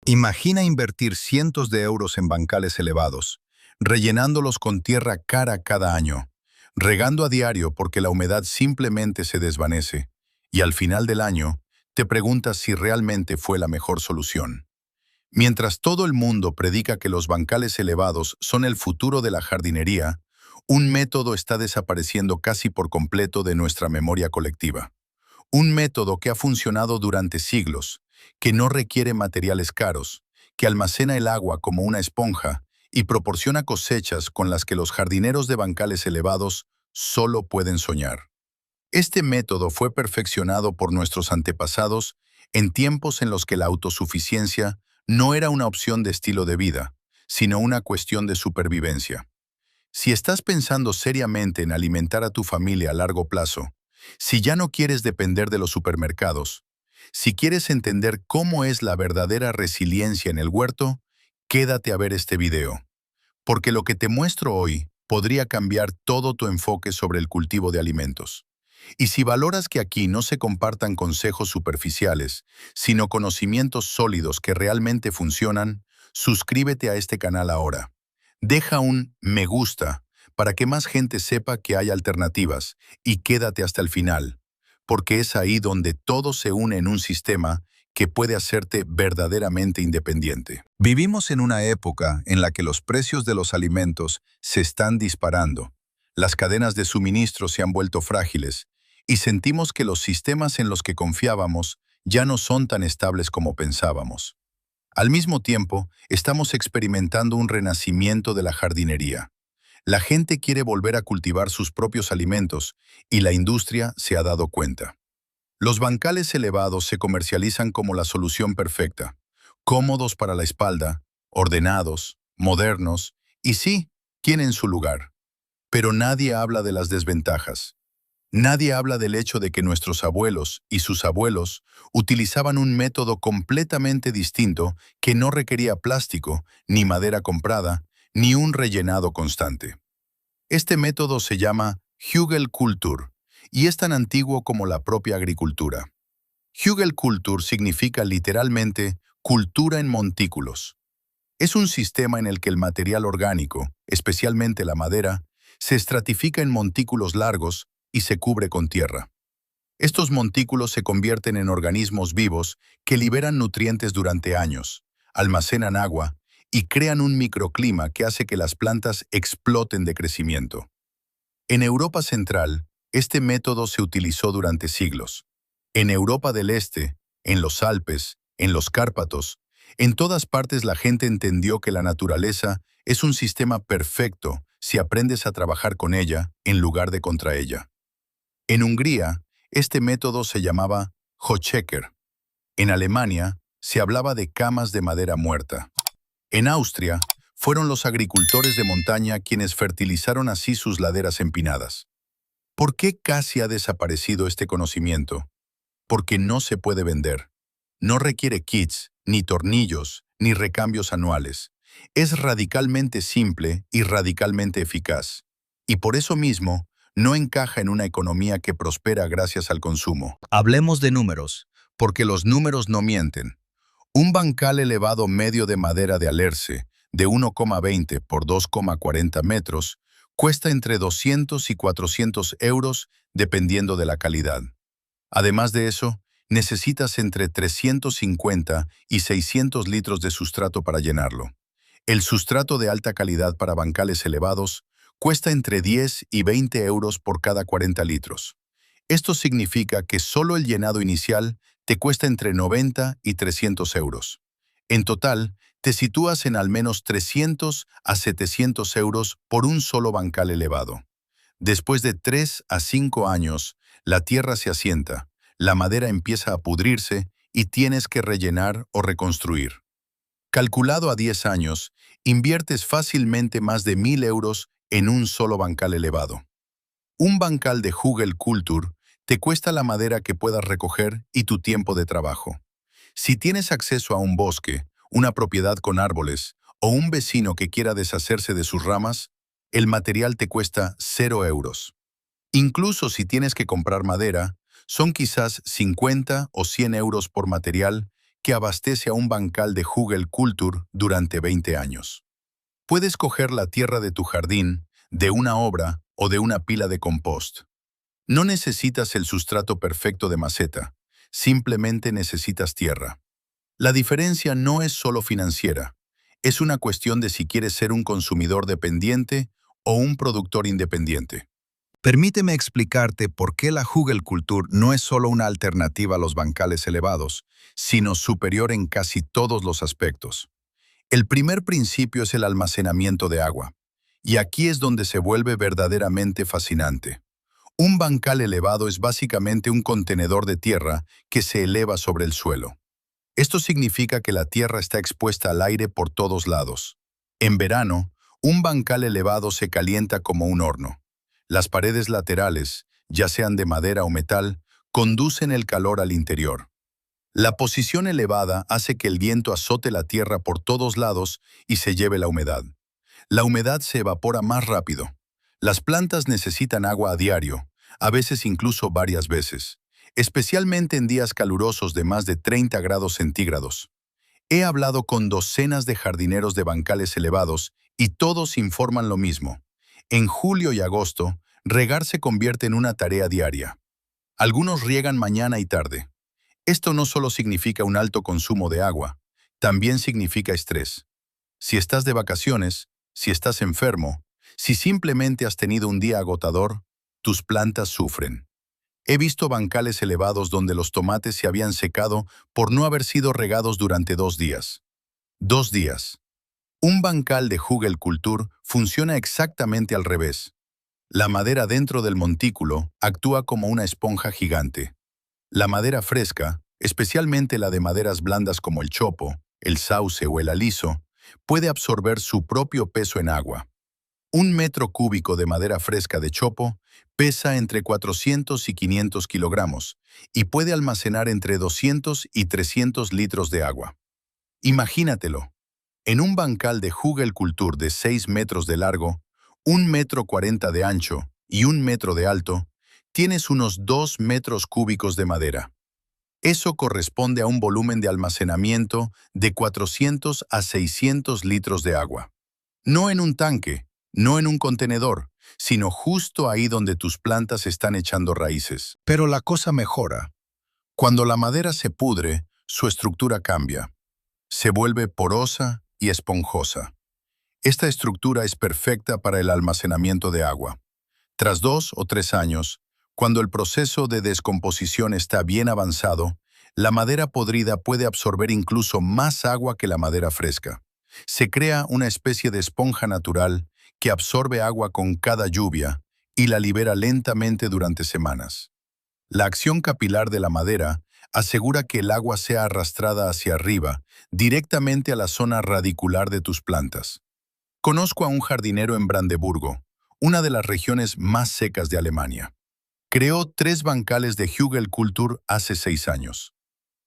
Imagina invertir cientos de euros en bancales elevados, rellenándolos con tierra cara cada año, regando a diario porque la humedad simplemente se desvanece, y al final del año te preguntas si realmente fue la mejor solución. Mientras todo el mundo predica que los bancales elevados son el futuro de la jardinería, un método está desapareciendo casi por completo de nuestra memoria colectiva. Un método que ha funcionado durante siglos, que no requiere materiales caros, que almacena el agua como una esponja y proporciona cosechas con las que los jardineros de bancales elevados solo pueden soñar. Este método fue perfeccionado por nuestros antepasados en tiempos en los que la autosuficiencia no era una opción de estilo de vida, sino una cuestión de supervivencia. Si estás pensando seriamente en alimentar a tu familia a largo plazo, si ya no quieres depender de los supermercados, si quieres entender cómo es la verdadera resiliencia en el huerto, quédate a ver este video, porque lo que te muestro hoy podría cambiar todo tu enfoque sobre el cultivo de alimentos. Y si valoras que aquí no se compartan consejos superficiales, sino conocimientos sólidos que realmente funcionan, suscríbete a este canal ahora. Deja un me gusta para que más gente sepa que hay alternativas y quédate hasta el final, porque es ahí donde todo se une en un sistema que puede hacerte verdaderamente independiente. Vivimos en una época en la que los precios de los alimentos se están disparando. Las cadenas de suministro se han vuelto frágiles y sentimos que los sistemas en los que confiábamos ya no son tan estables como pensábamos. Al mismo tiempo, estamos experimentando un renacimiento de la jardinería. La gente quiere volver a cultivar sus propios alimentos y la industria se ha dado cuenta. Los bancales elevados se comercializan como la solución perfecta, cómodos para la espalda, ordenados, modernos y sí, tienen su lugar. Pero nadie habla de las desventajas. Nadie habla del hecho de que nuestros abuelos y sus abuelos utilizaban un método completamente distinto que no requería plástico, ni madera comprada, ni un rellenado constante. Este método se llama Hugelkultur y es tan antiguo como la propia agricultura. Hugelkultur significa literalmente cultura en montículos. Es un sistema en el que el material orgánico, especialmente la madera, se estratifica en montículos largos y se cubre con tierra. Estos montículos se convierten en organismos vivos que liberan nutrientes durante años, almacenan agua y crean un microclima que hace que las plantas exploten de crecimiento. En Europa Central, este método se utilizó durante siglos. En Europa del Este, en los Alpes, en los Cárpatos, en todas partes la gente entendió que la naturaleza es un sistema perfecto si aprendes a trabajar con ella en lugar de contra ella. En Hungría, este método se llamaba Höchkecker. En Alemania, se hablaba de camas de madera muerta. En Austria, fueron los agricultores de montaña quienes fertilizaron así sus laderas empinadas. ¿Por qué casi ha desaparecido este conocimiento? Porque no se puede vender. No requiere kits, ni tornillos, ni recambios anuales. Es radicalmente simple y radicalmente eficaz. Y por eso mismo, no encaja en una economía que prospera gracias al consumo. Hablemos de números, porque los números no mienten. Un bancal elevado medio de madera de alerce, de 1,20 por 2,40 metros, cuesta entre 200 y 400 euros dependiendo de la calidad. Además de eso, necesitas entre 350 y 600 litros de sustrato para llenarlo. El sustrato de alta calidad para bancales elevados cuesta entre 10 y 20 euros por cada 40 litros. Esto significa que solo el llenado inicial te cuesta entre 90 y 300 euros. En total, te sitúas en al menos 300 a 700 euros por un solo bancal elevado. Después de 3 a 5 años, la tierra se asienta, la madera empieza a pudrirse y tienes que rellenar o reconstruir. Calculado a 10 años, inviertes fácilmente más de 1.000 euros en un solo bancal elevado. Un bancal de Hugelkultur te cuesta la madera que puedas recoger y tu tiempo de trabajo. Si tienes acceso a un bosque, una propiedad con árboles o un vecino que quiera deshacerse de sus ramas, el material te cuesta 0 euros. Incluso si tienes que comprar madera, son quizás 50 o 100 euros por material que abastece a un bancal de Hugelkultur durante 20 años. Puedes coger la tierra de tu jardín, de una obra o de una pila de compost. No necesitas el sustrato perfecto de maceta, simplemente necesitas tierra. La diferencia no es solo financiera, es una cuestión de si quieres ser un consumidor dependiente o un productor independiente. Permíteme explicarte por qué la Hugelkultur no es solo una alternativa a los bancales elevados, sino superior en casi todos los aspectos. El primer principio es el almacenamiento de agua, y aquí es donde se vuelve verdaderamente fascinante. Un bancal elevado es básicamente un contenedor de tierra que se eleva sobre el suelo. Esto significa que la tierra está expuesta al aire por todos lados. En verano, un bancal elevado se calienta como un horno. Las paredes laterales, ya sean de madera o metal, conducen el calor al interior. La posición elevada hace que el viento azote la tierra por todos lados y se lleve la humedad. La humedad se evapora más rápido. Las plantas necesitan agua a diario, a veces incluso varias veces, especialmente en días calurosos de más de 30 grados centígrados. He hablado con docenas de jardineros de bancales elevados y todos informan lo mismo. En julio y agosto, regar se convierte en una tarea diaria. Algunos riegan mañana y tarde. Esto no solo significa un alto consumo de agua, también significa estrés. Si estás de vacaciones, si estás enfermo, si simplemente has tenido un día agotador, tus plantas sufren. He visto bancales elevados donde los tomates se habían secado por no haber sido regados durante 2 días. 2 días. Un bancal de Hugelkultur funciona exactamente al revés. La madera dentro del montículo actúa como una esponja gigante. La madera fresca, especialmente la de maderas blandas como el chopo, el sauce o el aliso, puede absorber su propio peso en agua. 1 metro cúbico de madera fresca de chopo pesa entre 400 y 500 kilogramos y puede almacenar entre 200 y 300 litros de agua. Imagínatelo. En un bancal de Hugelkultur de 6 metros de largo, 1,40 metros de ancho y 1 metro de alto, tienes unos 2 metros cúbicos de madera. Eso corresponde a un volumen de almacenamiento de 400 a 600 litros de agua. No en un tanque, no en un contenedor, sino justo ahí donde tus plantas están echando raíces. Pero la cosa mejora. Cuando la madera se pudre, su estructura cambia. Se vuelve porosa y esponjosa. Esta estructura es perfecta para el almacenamiento de agua. Tras 2 o 3 años, cuando el proceso de descomposición está bien avanzado, la madera podrida puede absorber incluso más agua que la madera fresca. Se crea una especie de esponja natural que absorbe agua con cada lluvia y la libera lentamente durante semanas. La acción capilar de la madera asegura que el agua sea arrastrada hacia arriba, directamente a la zona radicular de tus plantas. Conozco a un jardinero en Brandeburgo, una de las regiones más secas de Alemania. Creó 3 bancales de Hugelkultur hace 6 años.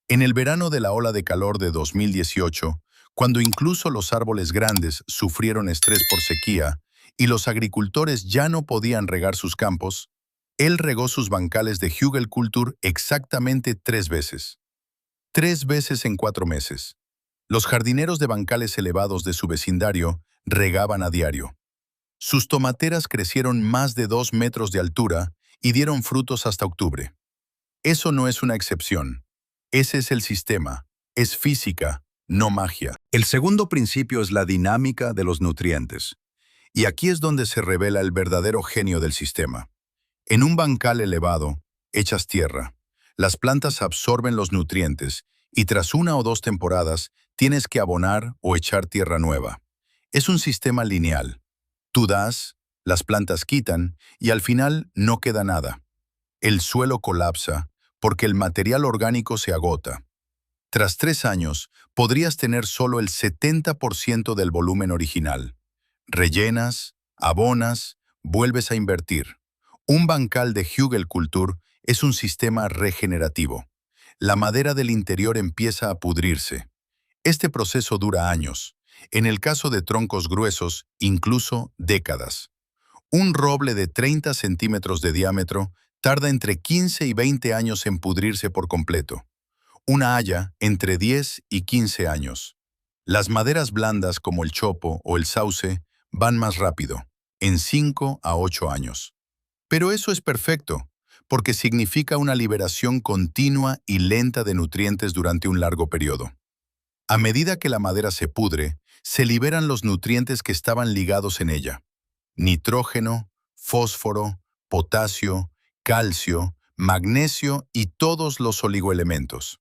En el verano de la ola de calor de 2018, cuando incluso los árboles grandes sufrieron estrés por sequía y los agricultores ya no podían regar sus campos, él regó sus bancales de Hugelkultur exactamente 3 veces. 3 veces en 4 meses. Los jardineros de bancales elevados de su vecindario regaban a diario. Sus tomateras crecieron más de 2 metros de altura y dieron frutos hasta octubre. Eso no es una excepción. Ese es el sistema. Es física, no magia. El segundo principio es la dinámica de los nutrientes. Y aquí es donde se revela el verdadero genio del sistema. En un bancal elevado, echas tierra. Las plantas absorben los nutrientes y tras 1 o 2 temporadas tienes que abonar o echar tierra nueva. Es un sistema lineal. Tú das, las plantas quitan y al final no queda nada. El suelo colapsa porque el material orgánico se agota. Tras 3 años, podrías tener solo el 70% del volumen original. Rellenas, abonas, vuelves a invertir. Un bancal de Hugelkultur es un sistema regenerativo. La madera del interior empieza a pudrirse. Este proceso dura años. En el caso de troncos gruesos, incluso décadas. Un roble de 30 centímetros de diámetro tarda entre 15 y 20 años en pudrirse por completo. Una haya entre 10 y 15 años. Las maderas blandas como el chopo o el sauce van más rápido, en 5 a 8 años. Pero eso es perfecto, porque significa una liberación continua y lenta de nutrientes durante un largo periodo. A medida que la madera se pudre, se liberan los nutrientes que estaban ligados en ella: nitrógeno, fósforo, potasio, calcio, magnesio y todos los oligoelementos.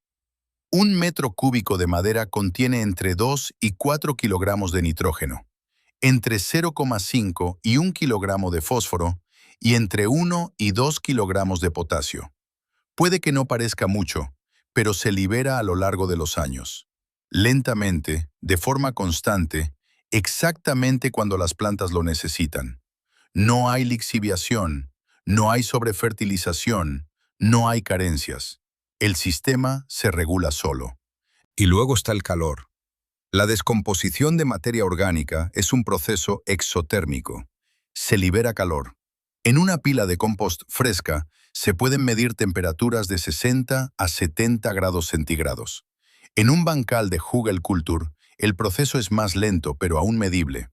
Un metro cúbico de madera contiene entre 2 y 4 kilogramos de nitrógeno, entre 0,5 y 1 kilogramo de fósforo y entre 1 y 2 kilogramos de potasio. Puede que no parezca mucho, pero se libera a lo largo de los años. Lentamente, de forma constante, exactamente cuando las plantas lo necesitan. No hay lixiviación, no hay sobrefertilización, no hay carencias. El sistema se regula solo. Y luego está el calor. La descomposición de materia orgánica es un proceso exotérmico. Se libera calor. En una pila de compost fresca se pueden medir temperaturas de 60 a 70 grados centígrados. En un bancal de Hugelkultur, el proceso es más lento pero aún medible.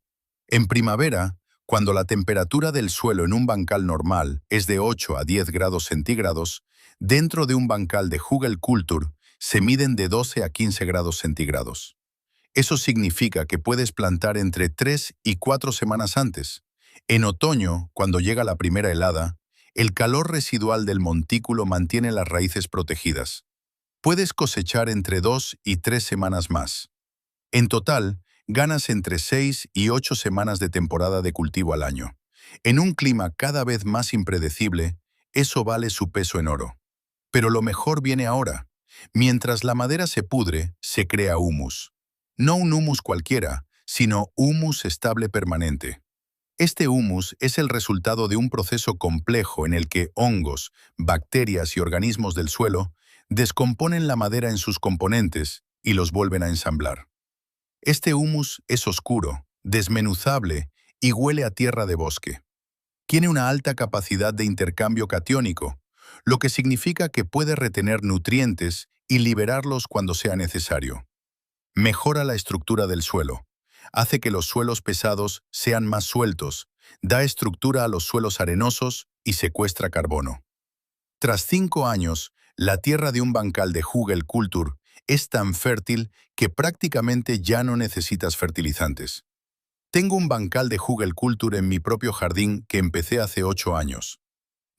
En primavera, cuando la temperatura del suelo en un bancal normal es de 8 a 10 grados centígrados, dentro de un bancal de Hugelkultur se miden de 12 a 15 grados centígrados. Eso significa que puedes plantar entre 3 y 4 semanas antes. En otoño, cuando llega la primera helada, el calor residual del montículo mantiene las raíces protegidas. Puedes cosechar entre 2 y 3 semanas más. En total, ganas entre 6 y 8 semanas de temporada de cultivo al año. En un clima cada vez más impredecible, eso vale su peso en oro. Pero lo mejor viene ahora. Mientras la madera se pudre, se crea humus. No un humus cualquiera, sino humus estable permanente. Este humus es el resultado de un proceso complejo en el que hongos, bacterias y organismos del suelo descomponen la madera en sus componentes y los vuelven a ensamblar. Este humus es oscuro, desmenuzable y huele a tierra de bosque. Tiene una alta capacidad de intercambio catiónico, lo que significa que puede retener nutrientes y liberarlos cuando sea necesario. Mejora la estructura del suelo, hace que los suelos pesados sean más sueltos, da estructura a los suelos arenosos y secuestra carbono. Tras 5 años, la tierra de un bancal de Hugelkultur es tan fértil que prácticamente ya no necesitas fertilizantes. Tengo un bancal de Hugelkultur en mi propio jardín que empecé hace 8 años.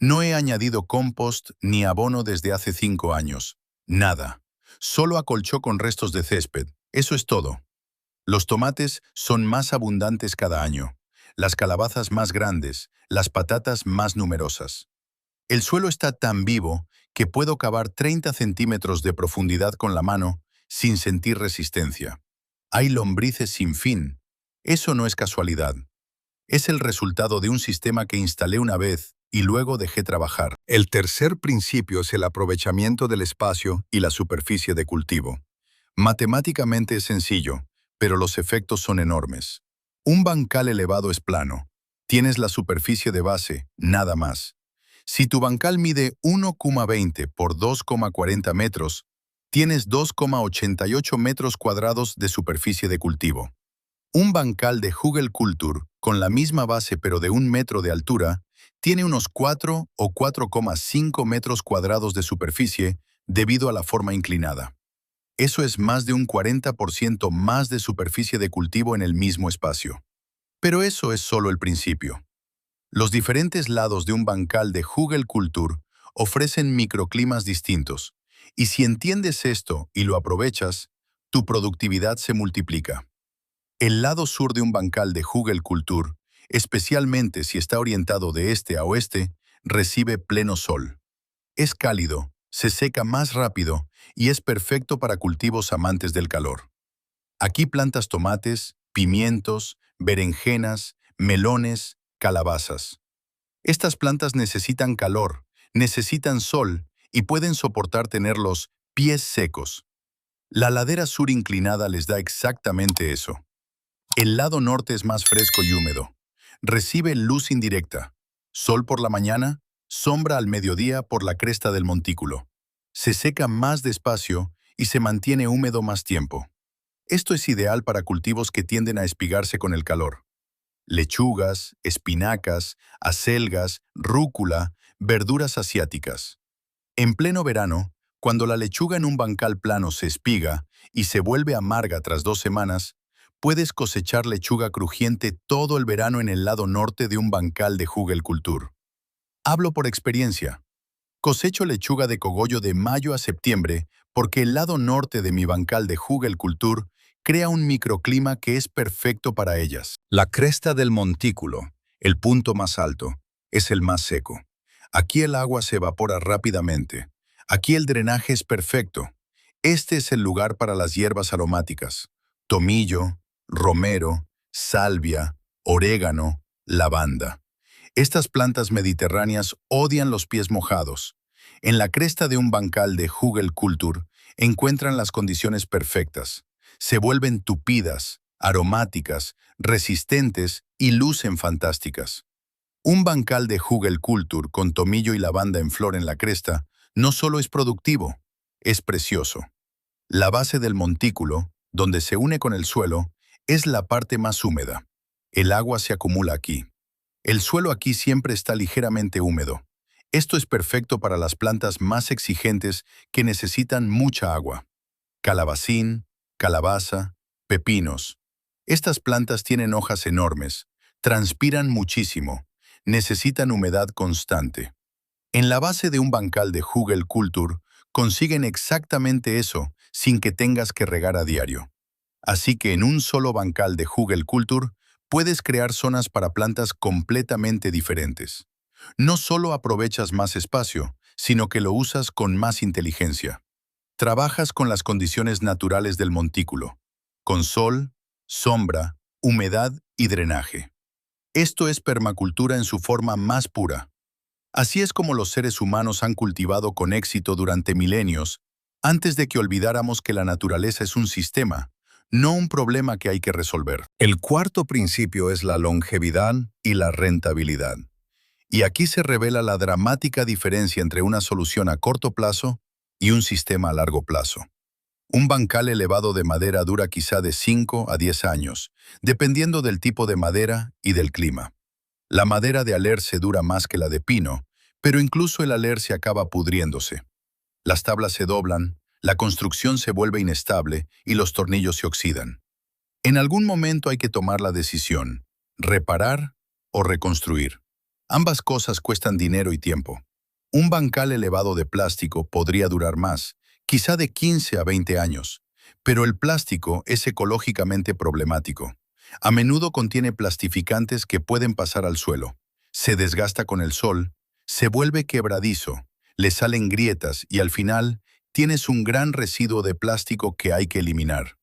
No he añadido compost ni abono desde hace 5 años. Nada. Solo acolchó con restos de césped. Eso es todo. Los tomates son más abundantes cada año, las calabazas más grandes, las patatas más numerosas. El suelo está tan vivo que puedo cavar 30 centímetros de profundidad con la mano sin sentir resistencia. Hay lombrices sin fin. Eso no es casualidad. Es el resultado de un sistema que instalé una vez y luego dejé trabajar. El tercer principio es el aprovechamiento del espacio y la superficie de cultivo. Matemáticamente es sencillo, pero los efectos son enormes. Un bancal elevado es plano. Tienes la superficie de base, nada más. Si tu bancal mide 1,20 por 2,40 metros, tienes 2,88 metros cuadrados de superficie de cultivo. Un bancal de Hugelkultur, con la misma base pero de 1 metro de altura, tiene unos 4 o 4,5 metros cuadrados de superficie debido a la forma inclinada. Eso es más de un 40% más de superficie de cultivo en el mismo espacio. Pero eso es solo el principio. Los diferentes lados de un bancal de Hugelkultur ofrecen microclimas distintos, y si entiendes esto y lo aprovechas, tu productividad se multiplica. El lado sur de un bancal de Hugelkultur, especialmente si está orientado de este a oeste, recibe pleno sol. Es cálido, se seca más rápido y es perfecto para cultivos amantes del calor. Aquí plantas tomates, pimientos, berenjenas, melones, calabazas. Estas plantas necesitan calor, necesitan sol y pueden soportar tener los pies secos. La ladera sur inclinada les da exactamente eso. El lado norte es más fresco y húmedo. Recibe luz indirecta, sol por la mañana, sombra al mediodía por la cresta del montículo. Se seca más despacio y se mantiene húmedo más tiempo. Esto es ideal para cultivos que tienden a espigarse con el calor. Lechugas, espinacas, acelgas, rúcula, verduras asiáticas. En pleno verano, cuando la lechuga en un bancal plano se espiga y se vuelve amarga tras 2 semanas, puedes cosechar lechuga crujiente todo el verano en el lado norte de un bancal de Hugelkultur. Hablo por experiencia. Cosecho lechuga de cogollo de mayo a septiembre porque el lado norte de mi bancal de Hugelkultur crea un microclima que es perfecto para ellas. La cresta del montículo, el punto más alto, es el más seco. Aquí el agua se evapora rápidamente. Aquí el drenaje es perfecto. Este es el lugar para las hierbas aromáticas: tomillo, romero, salvia, orégano, lavanda. Estas plantas mediterráneas odian los pies mojados. En la cresta de un bancal de Hugelkultur encuentran las condiciones perfectas. Se vuelven tupidas, aromáticas, resistentes y lucen fantásticas. Un bancal de Hugelkultur con tomillo y lavanda en flor en la cresta no solo es productivo, es precioso. La base del montículo, donde se une con el suelo, es la parte más húmeda. El agua se acumula aquí. El suelo aquí siempre está ligeramente húmedo. Esto es perfecto para las plantas más exigentes que necesitan mucha agua. Calabacín, calabaza, pepinos. Estas plantas tienen hojas enormes, transpiran muchísimo, necesitan humedad constante. En la base de un bancal de Hugelkultur consiguen exactamente eso sin que tengas que regar a diario. Así que en un solo bancal de Hugelkultur puedes crear zonas para plantas completamente diferentes. No solo aprovechas más espacio, sino que lo usas con más inteligencia. Trabajas con las condiciones naturales del montículo, con sol, sombra, humedad y drenaje. Esto es permacultura en su forma más pura. Así es como los seres humanos han cultivado con éxito durante milenios, antes de que olvidáramos que la naturaleza es un sistema, no un problema que hay que resolver. El cuarto principio es la longevidad y la rentabilidad. Y aquí se revela la dramática diferencia entre una solución a corto plazo y un sistema a largo plazo. Un bancal elevado de madera dura quizá de 5 a 10 años, dependiendo del tipo de madera y del clima. La madera de alerce dura más que la de pino, pero incluso el alerce acaba pudriéndose. Las tablas se doblan, la construcción se vuelve inestable y los tornillos se oxidan. En algún momento hay que tomar la decisión: reparar o reconstruir. Ambas cosas cuestan dinero y tiempo. Un bancal elevado de plástico podría durar más, quizá de 15 a 20 años, pero el plástico es ecológicamente problemático. A menudo contiene plastificantes que pueden pasar al suelo. Se desgasta con el sol, se vuelve quebradizo, le salen grietas y al final tienes un gran residuo de plástico que hay que eliminar.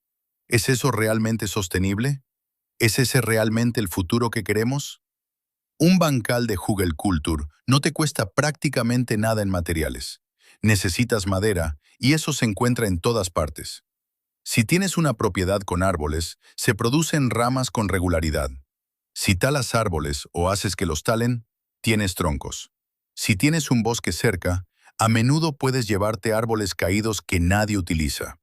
¿Es eso realmente sostenible? ¿Es ese realmente el futuro que queremos? Un bancal de Hugelkultur no te cuesta prácticamente nada en materiales. Necesitas madera y eso se encuentra en todas partes. Si tienes una propiedad con árboles, se producen ramas con regularidad. Si talas árboles o haces que los talen, tienes troncos. Si tienes un bosque cerca, a menudo puedes llevarte árboles caídos que nadie utiliza.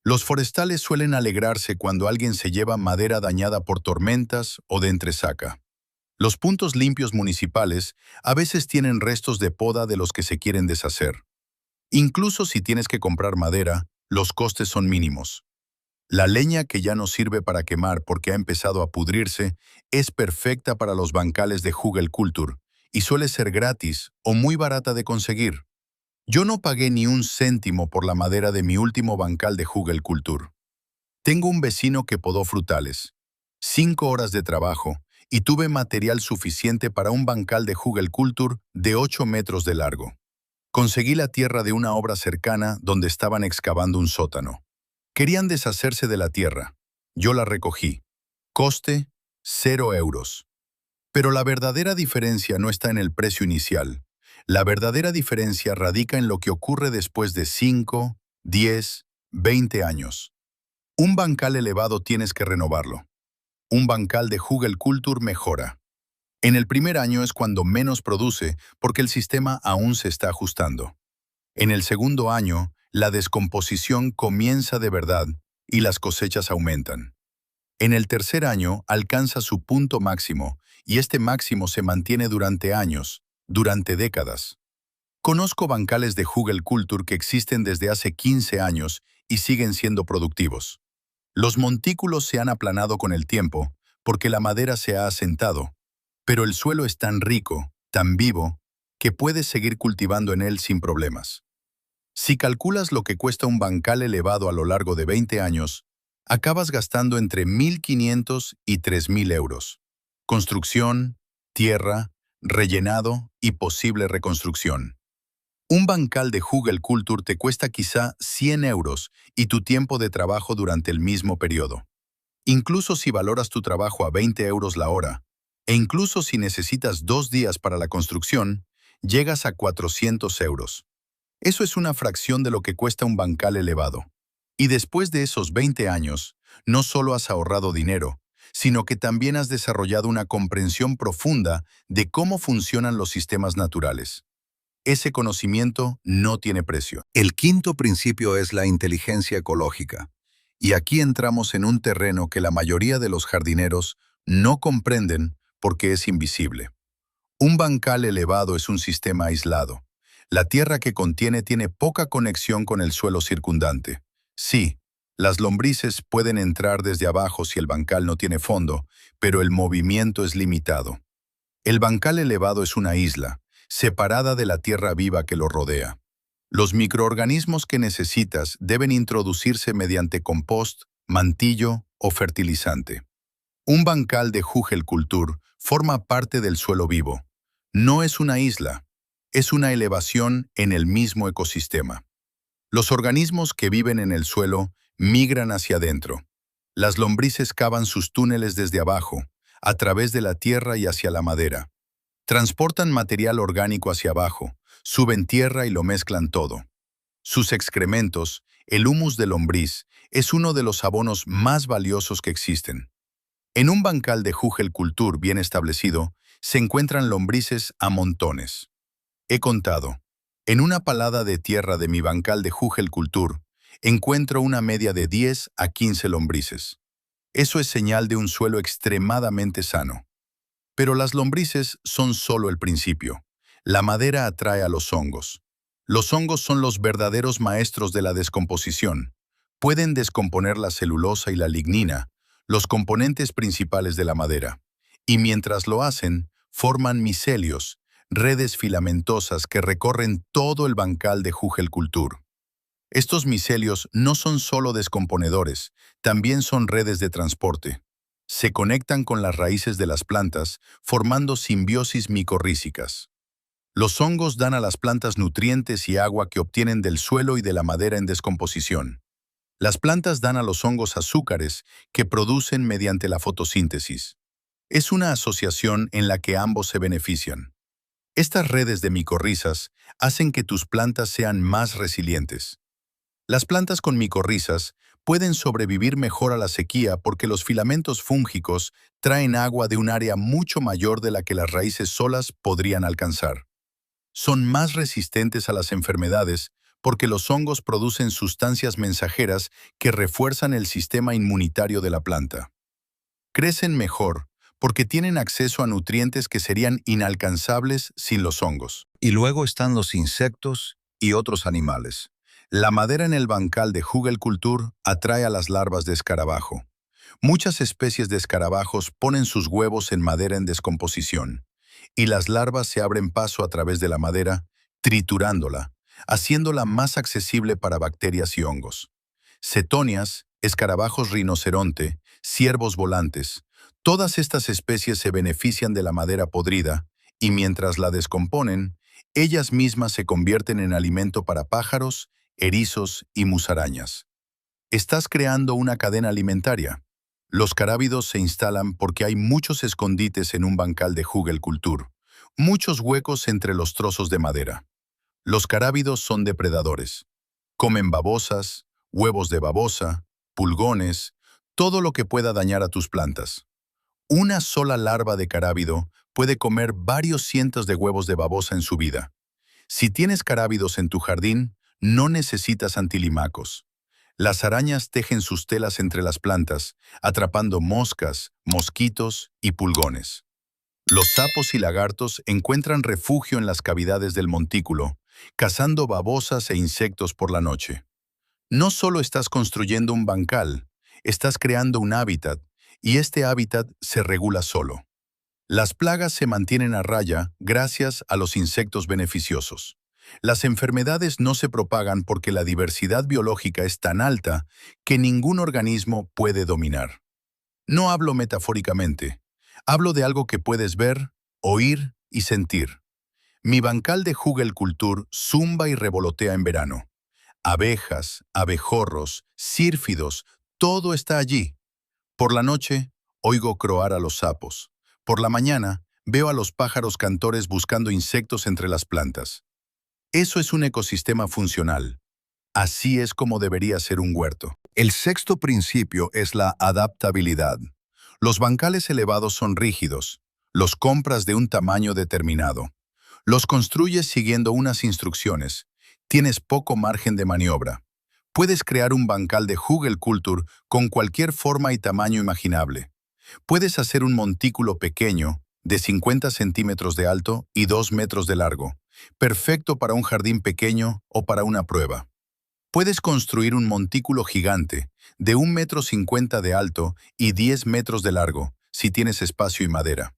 Los forestales suelen alegrarse cuando alguien se lleva madera dañada por tormentas o de entresaca. Los puntos limpios municipales a veces tienen restos de poda de los que se quieren deshacer. Incluso si tienes que comprar madera, los costes son mínimos. La leña que ya no sirve para quemar porque ha empezado a pudrirse es perfecta para los bancales de Hugelkultur y suele ser gratis o muy barata de conseguir. Yo no pagué ni un céntimo por la madera de mi último bancal de Hugelkultur. Tengo un vecino que podó frutales. 5 horas de trabajo y tuve material suficiente para un bancal de Hugelkultur de 8 metros de largo. Conseguí la tierra de una obra cercana donde estaban excavando un sótano. Querían deshacerse de la tierra. Yo la recogí. Coste: 0 euros. Pero la verdadera diferencia no está en el precio inicial. La verdadera diferencia radica en lo que ocurre después de 5, 10, 20 años. Un bancal elevado tienes que renovarlo. Un bancal de Hugelkultur mejora. En el primer año es cuando menos produce porque el sistema aún se está ajustando. En el segundo año, la descomposición comienza de verdad y las cosechas aumentan. En el tercer año alcanza su punto máximo y este máximo se mantiene durante años, durante décadas. Conozco bancales de Hugelkultur que existen desde hace 15 años y siguen siendo productivos. Los montículos se han aplanado con el tiempo porque la madera se ha asentado, pero el suelo es tan rico, tan vivo, que puedes seguir cultivando en él sin problemas. Si calculas lo que cuesta un bancal elevado a lo largo de 20 años, acabas gastando entre 1.500 y 3.000 euros. Construcción, tierra, rellenado y posible reconstrucción. Un bancal de Hugelkultur te cuesta quizá 100 euros y tu tiempo de trabajo durante el mismo periodo. Incluso si valoras tu trabajo a 20 euros la hora, e incluso si necesitas 2 días para la construcción, llegas a 400 euros. Eso es una fracción de lo que cuesta un bancal elevado. Y después de esos 20 años, no solo has ahorrado dinero, sino que también has desarrollado una comprensión profunda de cómo funcionan los sistemas naturales. Ese conocimiento no tiene precio. El quinto principio es la inteligencia ecológica. Y aquí entramos en un terreno que la mayoría de los jardineros no comprenden porque es invisible. Un bancal elevado es un sistema aislado. La tierra que contiene tiene poca conexión con el suelo circundante. Sí, las lombrices pueden entrar desde abajo si el bancal no tiene fondo, pero el movimiento es limitado. El bancal elevado es una isla, separada de la tierra viva que lo rodea. Los microorganismos que necesitas deben introducirse mediante compost, mantillo o fertilizante. Un bancal de Hugelkultur forma parte del suelo vivo. No es una isla, es una elevación en el mismo ecosistema. Los organismos que viven en el suelo migran hacia adentro. Las lombrices cavan sus túneles desde abajo, a través de la tierra y hacia la madera. Transportan material orgánico hacia abajo, suben tierra y lo mezclan todo. Sus excrementos, el humus de lombriz, es uno de los abonos más valiosos que existen. En un bancal de Hugelkultur bien establecido, se encuentran lombrices a montones. He contado. En una palada de tierra de mi bancal de Hugelkultur, encuentro una media de 10 a 15 lombrices. Eso es señal de un suelo extremadamente sano. Pero las lombrices son solo el principio. La madera atrae a los hongos. Los hongos son los verdaderos maestros de la descomposición. Pueden descomponer la celulosa y la lignina, los componentes principales de la madera. Y mientras lo hacen, forman micelios, redes filamentosas que recorren todo el bancal de Hugelkultur. Estos micelios no son solo descomponedores, también son redes de transporte. Se conectan con las raíces de las plantas, formando simbiosis micorrízicas. Los hongos dan a las plantas nutrientes y agua que obtienen del suelo y de la madera en descomposición. Las plantas dan a los hongos azúcares que producen mediante la fotosíntesis. Es una asociación en la que ambos se benefician. Estas redes de micorrizas hacen que tus plantas sean más resilientes. Las plantas con micorrizas pueden sobrevivir mejor a la sequía porque los filamentos fúngicos traen agua de un área mucho mayor de la que las raíces solas podrían alcanzar. Son más resistentes a las enfermedades porque los hongos producen sustancias mensajeras que refuerzan el sistema inmunitario de la planta. Crecen mejor porque tienen acceso a nutrientes que serían inalcanzables sin los hongos. Y luego están los insectos y otros animales. La madera en el bancal de Hugelkultur atrae a las larvas de escarabajo. Muchas especies de escarabajos ponen sus huevos en madera en descomposición, y las larvas se abren paso a través de la madera, triturándola, haciéndola más accesible para bacterias y hongos. Cetonias, escarabajos rinoceronte, ciervos volantes, todas estas especies se benefician de la madera podrida, y mientras la descomponen, ellas mismas se convierten en alimento para pájaros, erizos y musarañas. Estás creando una cadena alimentaria. Los carábidos se instalan porque hay muchos escondites en un bancal de Hugelkultur, muchos huecos entre los trozos de madera. Los carábidos son depredadores. Comen babosas, huevos de babosa, pulgones, todo lo que pueda dañar a tus plantas. Una sola larva de carábido puede comer varios cientos de huevos de babosa en su vida. Si tienes carábidos en tu jardín, No necesitas antilimacos. Las arañas tejen sus telas entre las plantas, atrapando moscas, mosquitos y pulgones. Los sapos y lagartos encuentran refugio en las cavidades del montículo, cazando babosas e insectos por la noche. No solo estás construyendo un bancal, estás creando un hábitat, y este hábitat se regula solo. Las plagas se mantienen a raya gracias a los insectos beneficiosos. Las enfermedades no se propagan porque la diversidad biológica es tan alta que ningún organismo puede dominar. No hablo metafóricamente, hablo de algo que puedes ver, oír y sentir. Mi bancal de Jugelkultur zumba y revolotea en verano. Abejas, abejorros, sírfidos, todo está allí. Por la noche, oigo croar a los sapos. Por la mañana, veo a los pájaros cantores buscando insectos entre las plantas. Eso es un ecosistema funcional. Así es como debería ser un huerto. El sexto principio es la adaptabilidad. Los bancales elevados son rígidos. Los compras de un tamaño determinado. Los construyes siguiendo unas instrucciones. Tienes poco margen de maniobra. Puedes crear un bancal de Jugelkultur con cualquier forma y tamaño imaginable. Puedes hacer un montículo pequeño, de 50 centímetros de alto y 2 metros de largo, perfecto para un jardín pequeño o para una prueba. Puedes construir un montículo gigante, de 1,50 m de alto y 10 metros de largo, si tienes espacio y madera.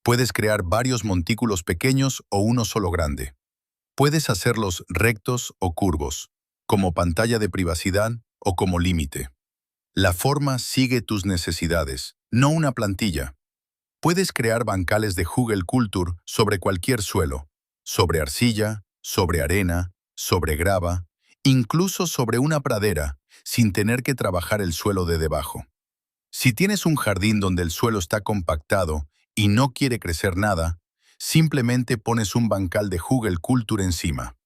Puedes crear varios montículos pequeños o uno solo grande. Puedes hacerlos rectos o curvos, como pantalla de privacidad o como límite. La forma sigue tus necesidades, no una plantilla. Puedes crear bancales de Jugelkultur sobre cualquier suelo, sobre arcilla, sobre arena, sobre grava, incluso sobre una pradera, sin tener que trabajar el suelo de debajo. Si tienes un jardín donde el suelo está compactado y no quiere crecer nada, simplemente pones un bancal de Jugelkultur encima.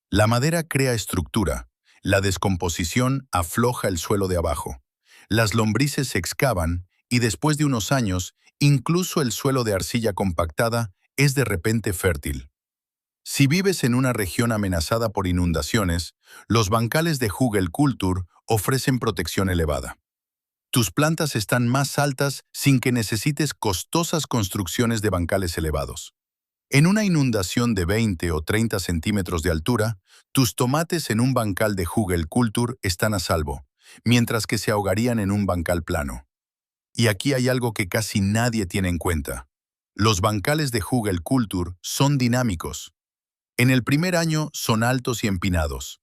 La madera crea estructura, la descomposición afloja el suelo de abajo. Las lombrices se excavan y después de unos años, incluso el suelo de arcilla compactada es de repente fértil. Si vives en una región amenazada por inundaciones, los bancales de Jugelkultur ofrecen protección elevada. Tus plantas están más altas sin que necesites costosas construcciones de bancales elevados. En una inundación de 20 o 30 centímetros de altura, tus tomates en un bancal de Jugelkultur están a salvo, mientras que se ahogarían en un bancal plano. Y aquí hay algo que casi nadie tiene en cuenta. Los bancales de Jugelkultur son dinámicos. En el primer año son altos y empinados.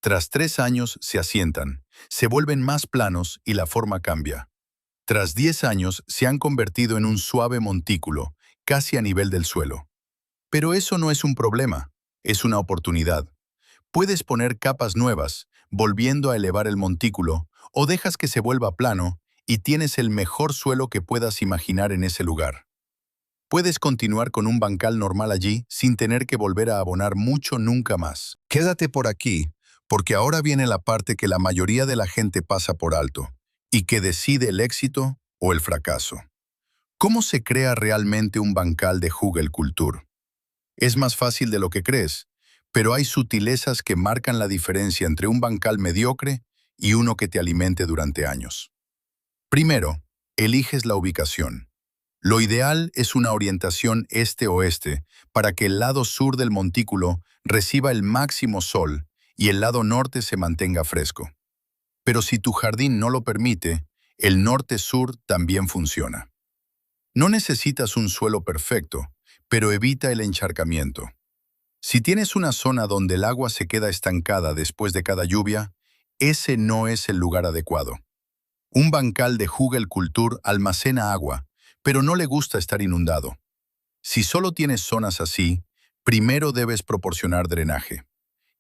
Tras 3 años se asientan, se vuelven más planos y la forma cambia. Tras 10 años se han convertido en un suave montículo, casi a nivel del suelo. Pero eso no es un problema, es una oportunidad. Puedes poner capas nuevas, volviendo a elevar el montículo, o dejas que se vuelva plano y tienes el mejor suelo que puedas imaginar en ese lugar. Puedes continuar con un bancal normal allí sin tener que volver a abonar mucho nunca más. Quédate por aquí, porque ahora viene la parte que la mayoría de la gente pasa por alto, y que decide el éxito o el fracaso. ¿Cómo se crea realmente un bancal de Jugelkultur? Es más fácil de lo que crees, pero hay sutilezas que marcan la diferencia entre un bancal mediocre y uno que te alimente durante años. Primero, eliges la ubicación. Lo ideal es una orientación este-oeste para que el lado sur del montículo reciba el máximo sol y el lado norte se mantenga fresco. Pero si tu jardín no lo permite, el norte-sur también funciona. No necesitas un suelo perfecto, pero evita el encharcamiento. Si tienes una zona donde el agua se queda estancada después de cada lluvia, ese no es el lugar adecuado. Un bancal de Jugelkultur almacena agua, pero no le gusta estar inundado. Si solo tienes zonas así, primero debes proporcionar drenaje,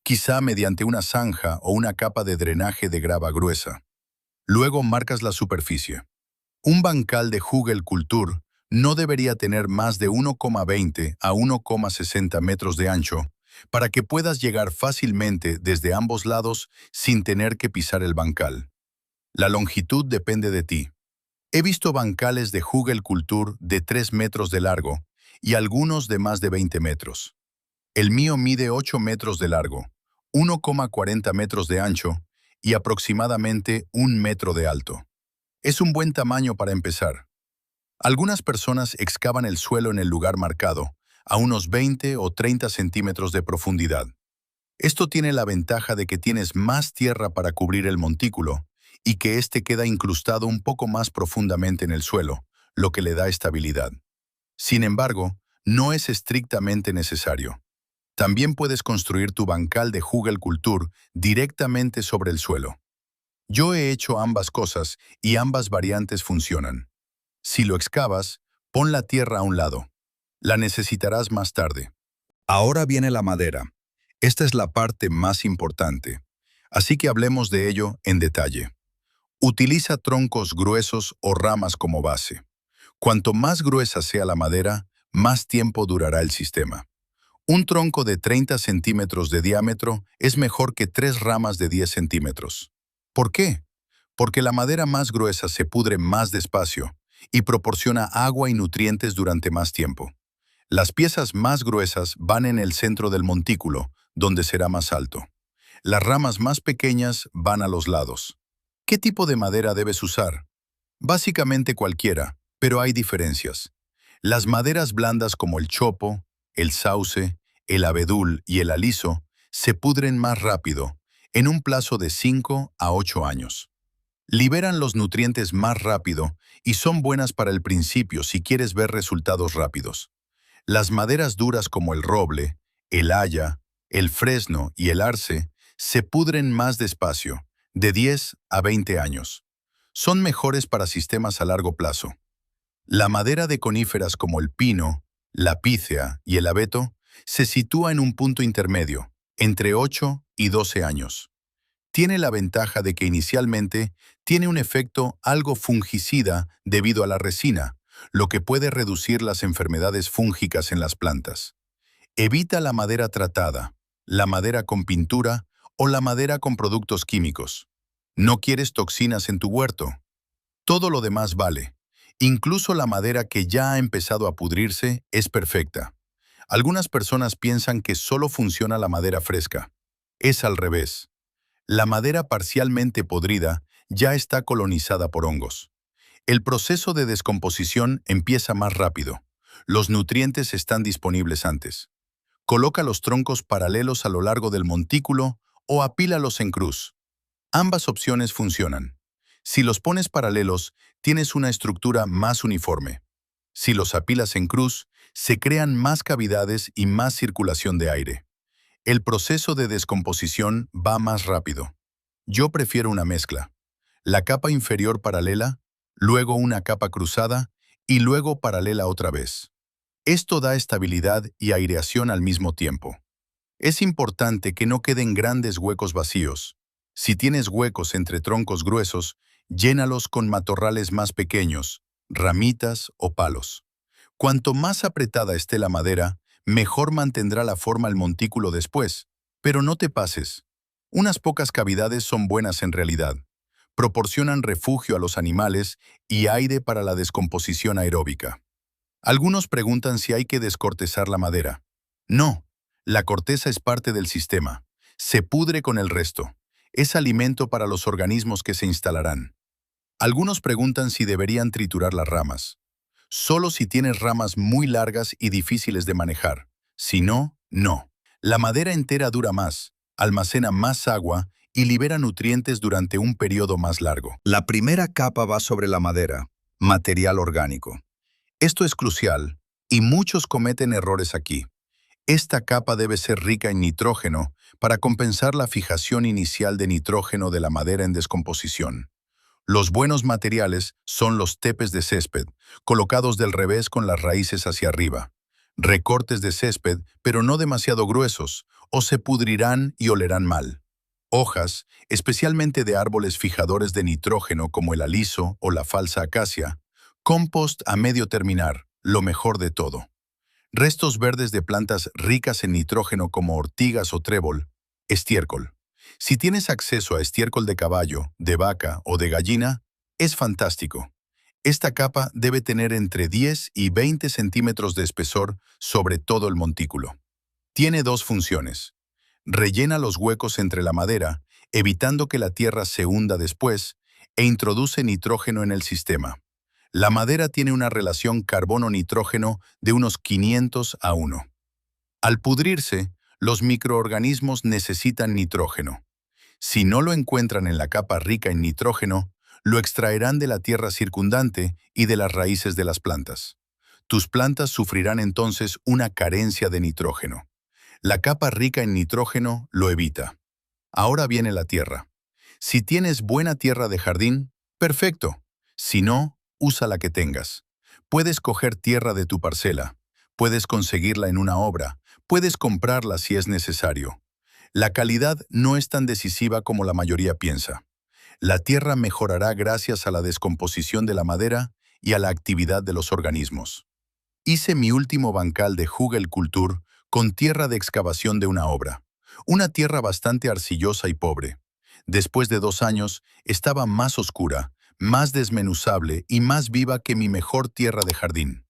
quizá mediante una zanja o una capa de drenaje de grava gruesa. Luego marcas la superficie. Un bancal de Jugelkultur no debería tener más de 1,20 a 1,60 metros de ancho para que puedas llegar fácilmente desde ambos lados sin tener que pisar el bancal. La longitud depende de ti. He visto bancales de Jugelkultur de 3 metros de largo y algunos de más de 20 metros. El mío mide 8 metros de largo, 1,40 metros de ancho y aproximadamente 1 metro de alto. Es un buen tamaño para empezar. Algunas personas excavan el suelo en el lugar marcado, a unos 20 o 30 centímetros de profundidad. Esto tiene la ventaja de que tienes más tierra para cubrir el montículo y que éste queda incrustado un poco más profundamente en el suelo, lo que le da estabilidad. Sin embargo, no es estrictamente necesario. También puedes construir tu bancal de Hugelkultur directamente sobre el suelo. Yo he hecho ambas cosas y ambas variantes funcionan. Si lo excavas, pon la tierra a un lado. La necesitarás más tarde. Ahora viene la madera. Esta es la parte más importante. Así que hablemos de ello en detalle. Utiliza troncos gruesos o ramas como base. Cuanto más gruesa sea la madera, más tiempo durará el sistema. Un tronco de 30 centímetros de diámetro es mejor que 3 ramas de 10 centímetros. ¿Por qué? Porque la madera más gruesa se pudre más despacio y proporciona agua y nutrientes durante más tiempo. Las piezas más gruesas van en el centro del montículo, donde será más alto. Las ramas más pequeñas van a los lados. ¿Qué tipo de madera debes usar? Básicamente cualquiera, pero hay diferencias. Las maderas blandas como el chopo, el sauce, el abedul y el aliso se pudren más rápido, en un plazo de 5 a 8 años. Liberan los nutrientes más rápido y son buenas para el principio si quieres ver resultados rápidos. Las maderas duras como el roble, el haya, el fresno y el arce se pudren más despacio, de 10 a 20 años. Son mejores para sistemas a largo plazo. La madera de coníferas como el pino, la pícea y el abeto se sitúa en un punto intermedio, entre 8 y 12 años. Tiene la ventaja de que inicialmente tiene un efecto algo fungicida debido a la resina, lo que puede reducir las enfermedades fúngicas en las plantas. Evita la madera tratada, la madera con pintura o la madera con productos químicos. No quieres toxinas en tu huerto. Todo lo demás vale. Incluso la madera que ya ha empezado a pudrirse es perfecta. Algunas personas piensan que solo funciona la madera fresca. Es al revés. La madera parcialmente podrida ya está colonizada por hongos. El proceso de descomposición empieza más rápido. Los nutrientes están disponibles antes. Coloca los troncos paralelos a lo largo del montículo o apílalos en cruz. Ambas opciones funcionan. Si los pones paralelos, tienes una estructura más uniforme. Si los apilas en cruz, se crean más cavidades y más circulación de aire. El proceso de descomposición va más rápido. Yo prefiero una mezcla. La capa inferior paralela, luego una capa cruzada y luego paralela otra vez. Esto da estabilidad y aireación al mismo tiempo. Es importante que no queden grandes huecos vacíos. Si tienes huecos entre troncos gruesos, llénalos con matorrales más pequeños, ramitas o palos. Cuanto más apretada esté la madera, mejor mantendrá la forma el montículo después. Pero no te pases. Unas pocas cavidades son buenas en realidad. Proporcionan refugio a los animales y aire para la descomposición aeróbica. Algunos preguntan si hay que descortezar la madera. No, la corteza es parte del sistema. Se pudre con el resto. Es alimento para los organismos que se instalarán. Algunos preguntan si deberían triturar las ramas. Solo si tienes ramas muy largas y difíciles de manejar. Si no, no. La madera entera dura más, almacena más agua y libera nutrientes durante un periodo más largo. La primera capa va sobre la madera, material orgánico. Esto es crucial, y muchos cometen errores aquí. Esta capa debe ser rica en nitrógeno para compensar la fijación inicial de nitrógeno de la madera en descomposición. Los buenos materiales son los tepes de césped, colocados del revés con las raíces hacia arriba. Recortes de césped, pero no demasiado gruesos, o se pudrirán y olerán mal. Hojas, especialmente de árboles fijadores de nitrógeno como el aliso o la falsa acacia. Compost a medio terminar, lo mejor de todo. Restos verdes de plantas ricas en nitrógeno como ortigas o trébol. Estiércol. Si tienes acceso a estiércol de caballo, de vaca o de gallina, es fantástico. Esta capa debe tener entre 10 y 20 centímetros de espesor sobre todo el montículo. Tiene dos funciones: Rellena los huecos entre la madera, evitando que la tierra se hunda después, e introduce nitrógeno en el sistema. La madera tiene una relación carbono-nitrógeno de unos 500 a 1. Al pudrirse, los microorganismos necesitan nitrógeno. Si no lo encuentran en la capa rica en nitrógeno, lo extraerán de la tierra circundante y de las raíces de las plantas. Tus plantas sufrirán entonces una carencia de nitrógeno. La capa rica en nitrógeno lo evita. Ahora viene la tierra. Si tienes buena tierra de jardín, perfecto. Si no, usa la que tengas. Puedes coger tierra de tu parcela, puedes conseguirla en una obra, puedes comprarla si es necesario. La calidad no es tan decisiva como la mayoría piensa. La tierra mejorará gracias a la descomposición de la madera y a la actividad de los organismos. Hice mi último bancal de Hugelkultur con tierra de excavación de una obra. Una tierra bastante arcillosa y pobre. Después de 2 años, estaba más oscura, más desmenuzable y más viva que mi mejor tierra de jardín.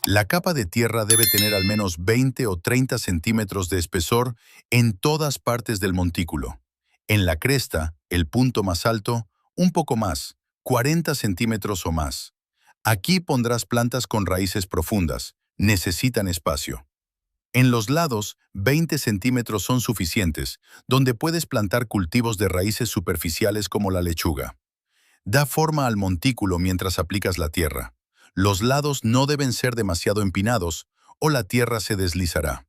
La capa de tierra debe tener al menos 20 o 30 centímetros de espesor en todas partes del montículo. En la cresta, el punto más alto, un poco más, 40 centímetros o más. Aquí pondrás plantas con raíces profundas, necesitan espacio. En los lados, 20 centímetros son suficientes, donde puedes plantar cultivos de raíces superficiales como la lechuga. Da forma al montículo mientras aplicas la tierra. Los lados no deben ser demasiado empinados o la tierra se deslizará.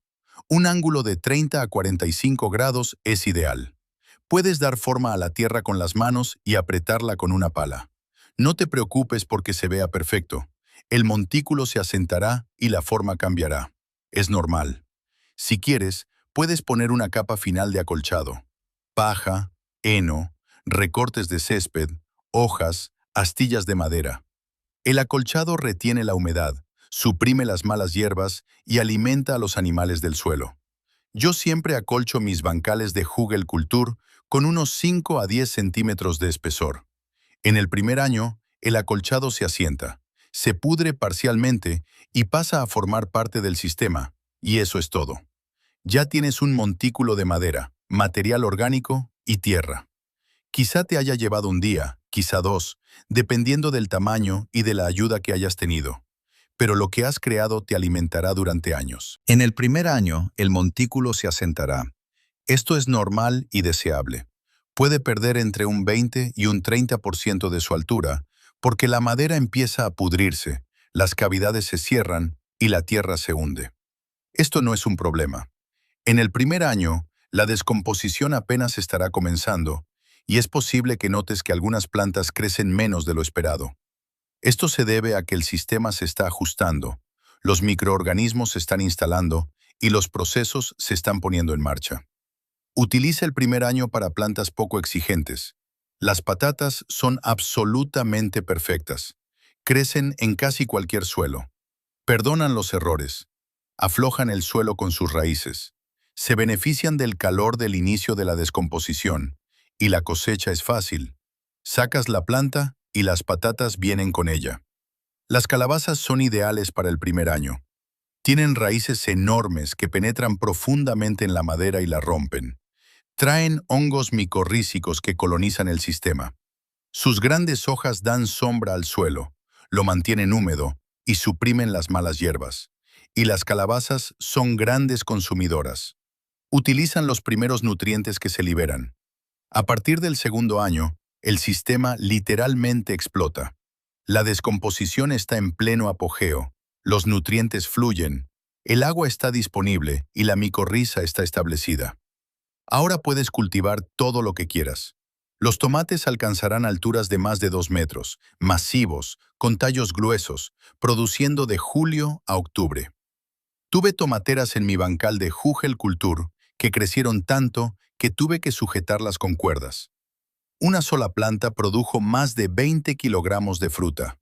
Un ángulo de 30 a 45 grados es ideal. Puedes dar forma a la tierra con las manos y apretarla con una pala. No te preocupes porque se vea perfecto. El montículo se asentará y la forma cambiará. Es normal. Si quieres, puedes poner una capa final de acolchado. Paja, heno, recortes de césped, hojas, astillas de madera. El acolchado retiene la humedad, suprime las malas hierbas y alimenta a los animales del suelo. Yo siempre acolcho mis bancales de Hugelkultur con unos 5 a 10 centímetros de espesor. En el primer año, el acolchado se asienta, se pudre parcialmente y pasa a formar parte del sistema, y eso es todo. Ya tienes un montículo de madera, material orgánico y tierra. Quizá te haya llevado un día, quizá 2, dependiendo del tamaño y de la ayuda que hayas tenido. Pero lo que has creado te alimentará durante años. En el primer año, el montículo se asentará. Esto es normal y deseable. Puede perder entre un 20 y un 30% de su altura, porque la madera empieza a pudrirse, las cavidades se cierran y la tierra se hunde. Esto no es un problema. En el primer año, la descomposición apenas estará comenzando, y es posible que notes que algunas plantas crecen menos de lo esperado. Esto se debe a que el sistema se está ajustando, los microorganismos se están instalando y los procesos se están poniendo en marcha. Utiliza el primer año para plantas poco exigentes. Las patatas son absolutamente perfectas. Crecen en casi cualquier suelo. Perdonan los errores. Aflojan el suelo con sus raíces. Se benefician del calor del inicio de la descomposición. Y la cosecha es fácil. Sacas la planta y las patatas vienen con ella. Las calabazas son ideales para el primer año. Tienen raíces enormes que penetran profundamente en la madera y la rompen. Traen hongos micorrízicos que colonizan el sistema. Sus grandes hojas dan sombra al suelo, lo mantienen húmedo y suprimen las malas hierbas. Y las calabazas son grandes consumidoras. Utilizan los primeros nutrientes que se liberan. A partir del segundo año, el sistema literalmente explota. La descomposición está en pleno apogeo, los nutrientes fluyen, el agua está disponible y la micorriza está establecida. Ahora puedes cultivar todo lo que quieras. Los tomates alcanzarán alturas de más de 2 metros, masivos, con tallos gruesos, produciendo de julio a octubre. Tuve tomateras en mi bancal de Hugelkultur que crecieron tanto que tuve que sujetarlas con cuerdas. Una sola planta produjo más de 20 kilogramos de fruta.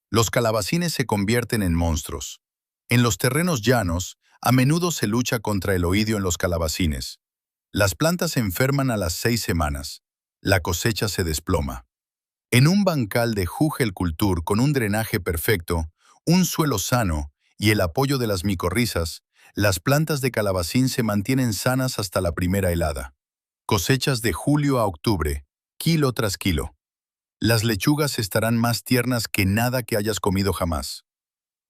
Los calabacines se convierten en monstruos. En los terrenos llanos, a menudo se lucha contra el oidio en los calabacines. Las plantas se enferman a las 6 semanas. La cosecha se desploma. En un bancal de Hugelkultur con un drenaje perfecto, un suelo sano y el apoyo de las micorrizas, las plantas de calabacín se mantienen sanas hasta la primera helada. Cosechas de julio a octubre, kilo tras kilo. Las lechugas estarán más tiernas que nada que hayas comido jamás.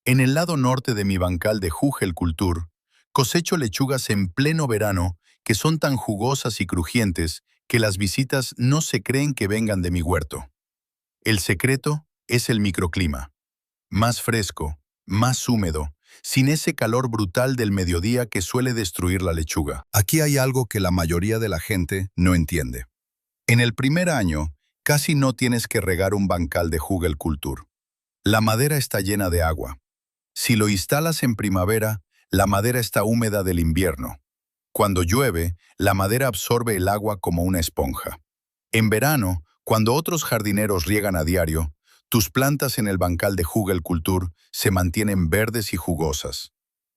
En el lado norte de mi bancal de Hugelkultur, cosecho lechugas en pleno verano que son tan jugosas y crujientes que las visitas no se creen que vengan de mi huerto. El secreto es el microclima. Más fresco, más húmedo, sin ese calor brutal del mediodía que suele destruir la lechuga. Aquí hay algo que la mayoría de la gente no entiende. En el primer año, casi no tienes que regar un bancal de Hugelkultur. La madera está llena de agua. Si lo instalas en primavera, la madera está húmeda del invierno. Cuando llueve, la madera absorbe el agua como una esponja. En verano, cuando otros jardineros riegan a diario, tus plantas en el bancal de Hugelkultur se mantienen verdes y jugosas.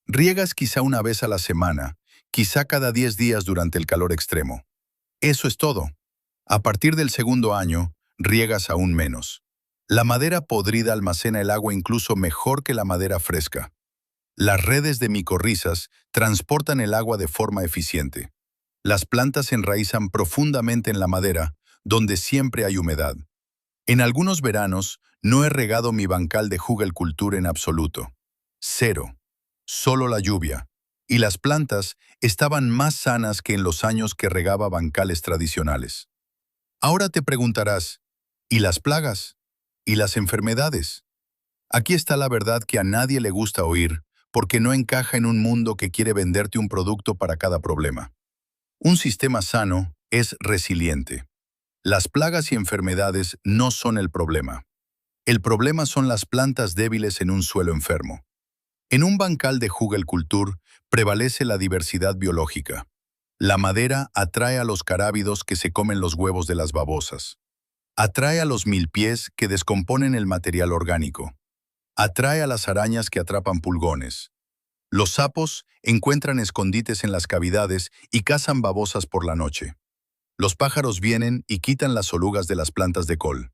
Riegas quizá una vez a la semana, quizá cada 10 días durante el calor extremo. Eso es todo. A partir del segundo año, riegas aún menos. La madera podrida almacena el agua incluso mejor que la madera fresca. Las redes de micorrizas transportan el agua de forma eficiente. Las plantas se enraizan profundamente en la madera, donde siempre hay humedad. En algunos veranos, no he regado mi bancal de Hugelkultur en absoluto. Cero. Solo la lluvia. Y las plantas estaban más sanas que en los años que regaba bancales tradicionales. Ahora te preguntarás, ¿y las plagas? ¿Y las enfermedades? Aquí está la verdad que a nadie le gusta oír, porque no encaja en un mundo que quiere venderte un producto para cada problema. Un sistema sano es resiliente. Las plagas y enfermedades no son el problema. El problema son las plantas débiles en un suelo enfermo. En un bancal de Hugelkultur prevalece la diversidad biológica. La madera atrae a los carábidos que se comen los huevos de las babosas. Atrae a los milpiés que descomponen el material orgánico. Atrae a las arañas que atrapan pulgones. Los sapos encuentran escondites en las cavidades y cazan babosas por la noche. Los pájaros vienen y quitan las orugas de las plantas de col.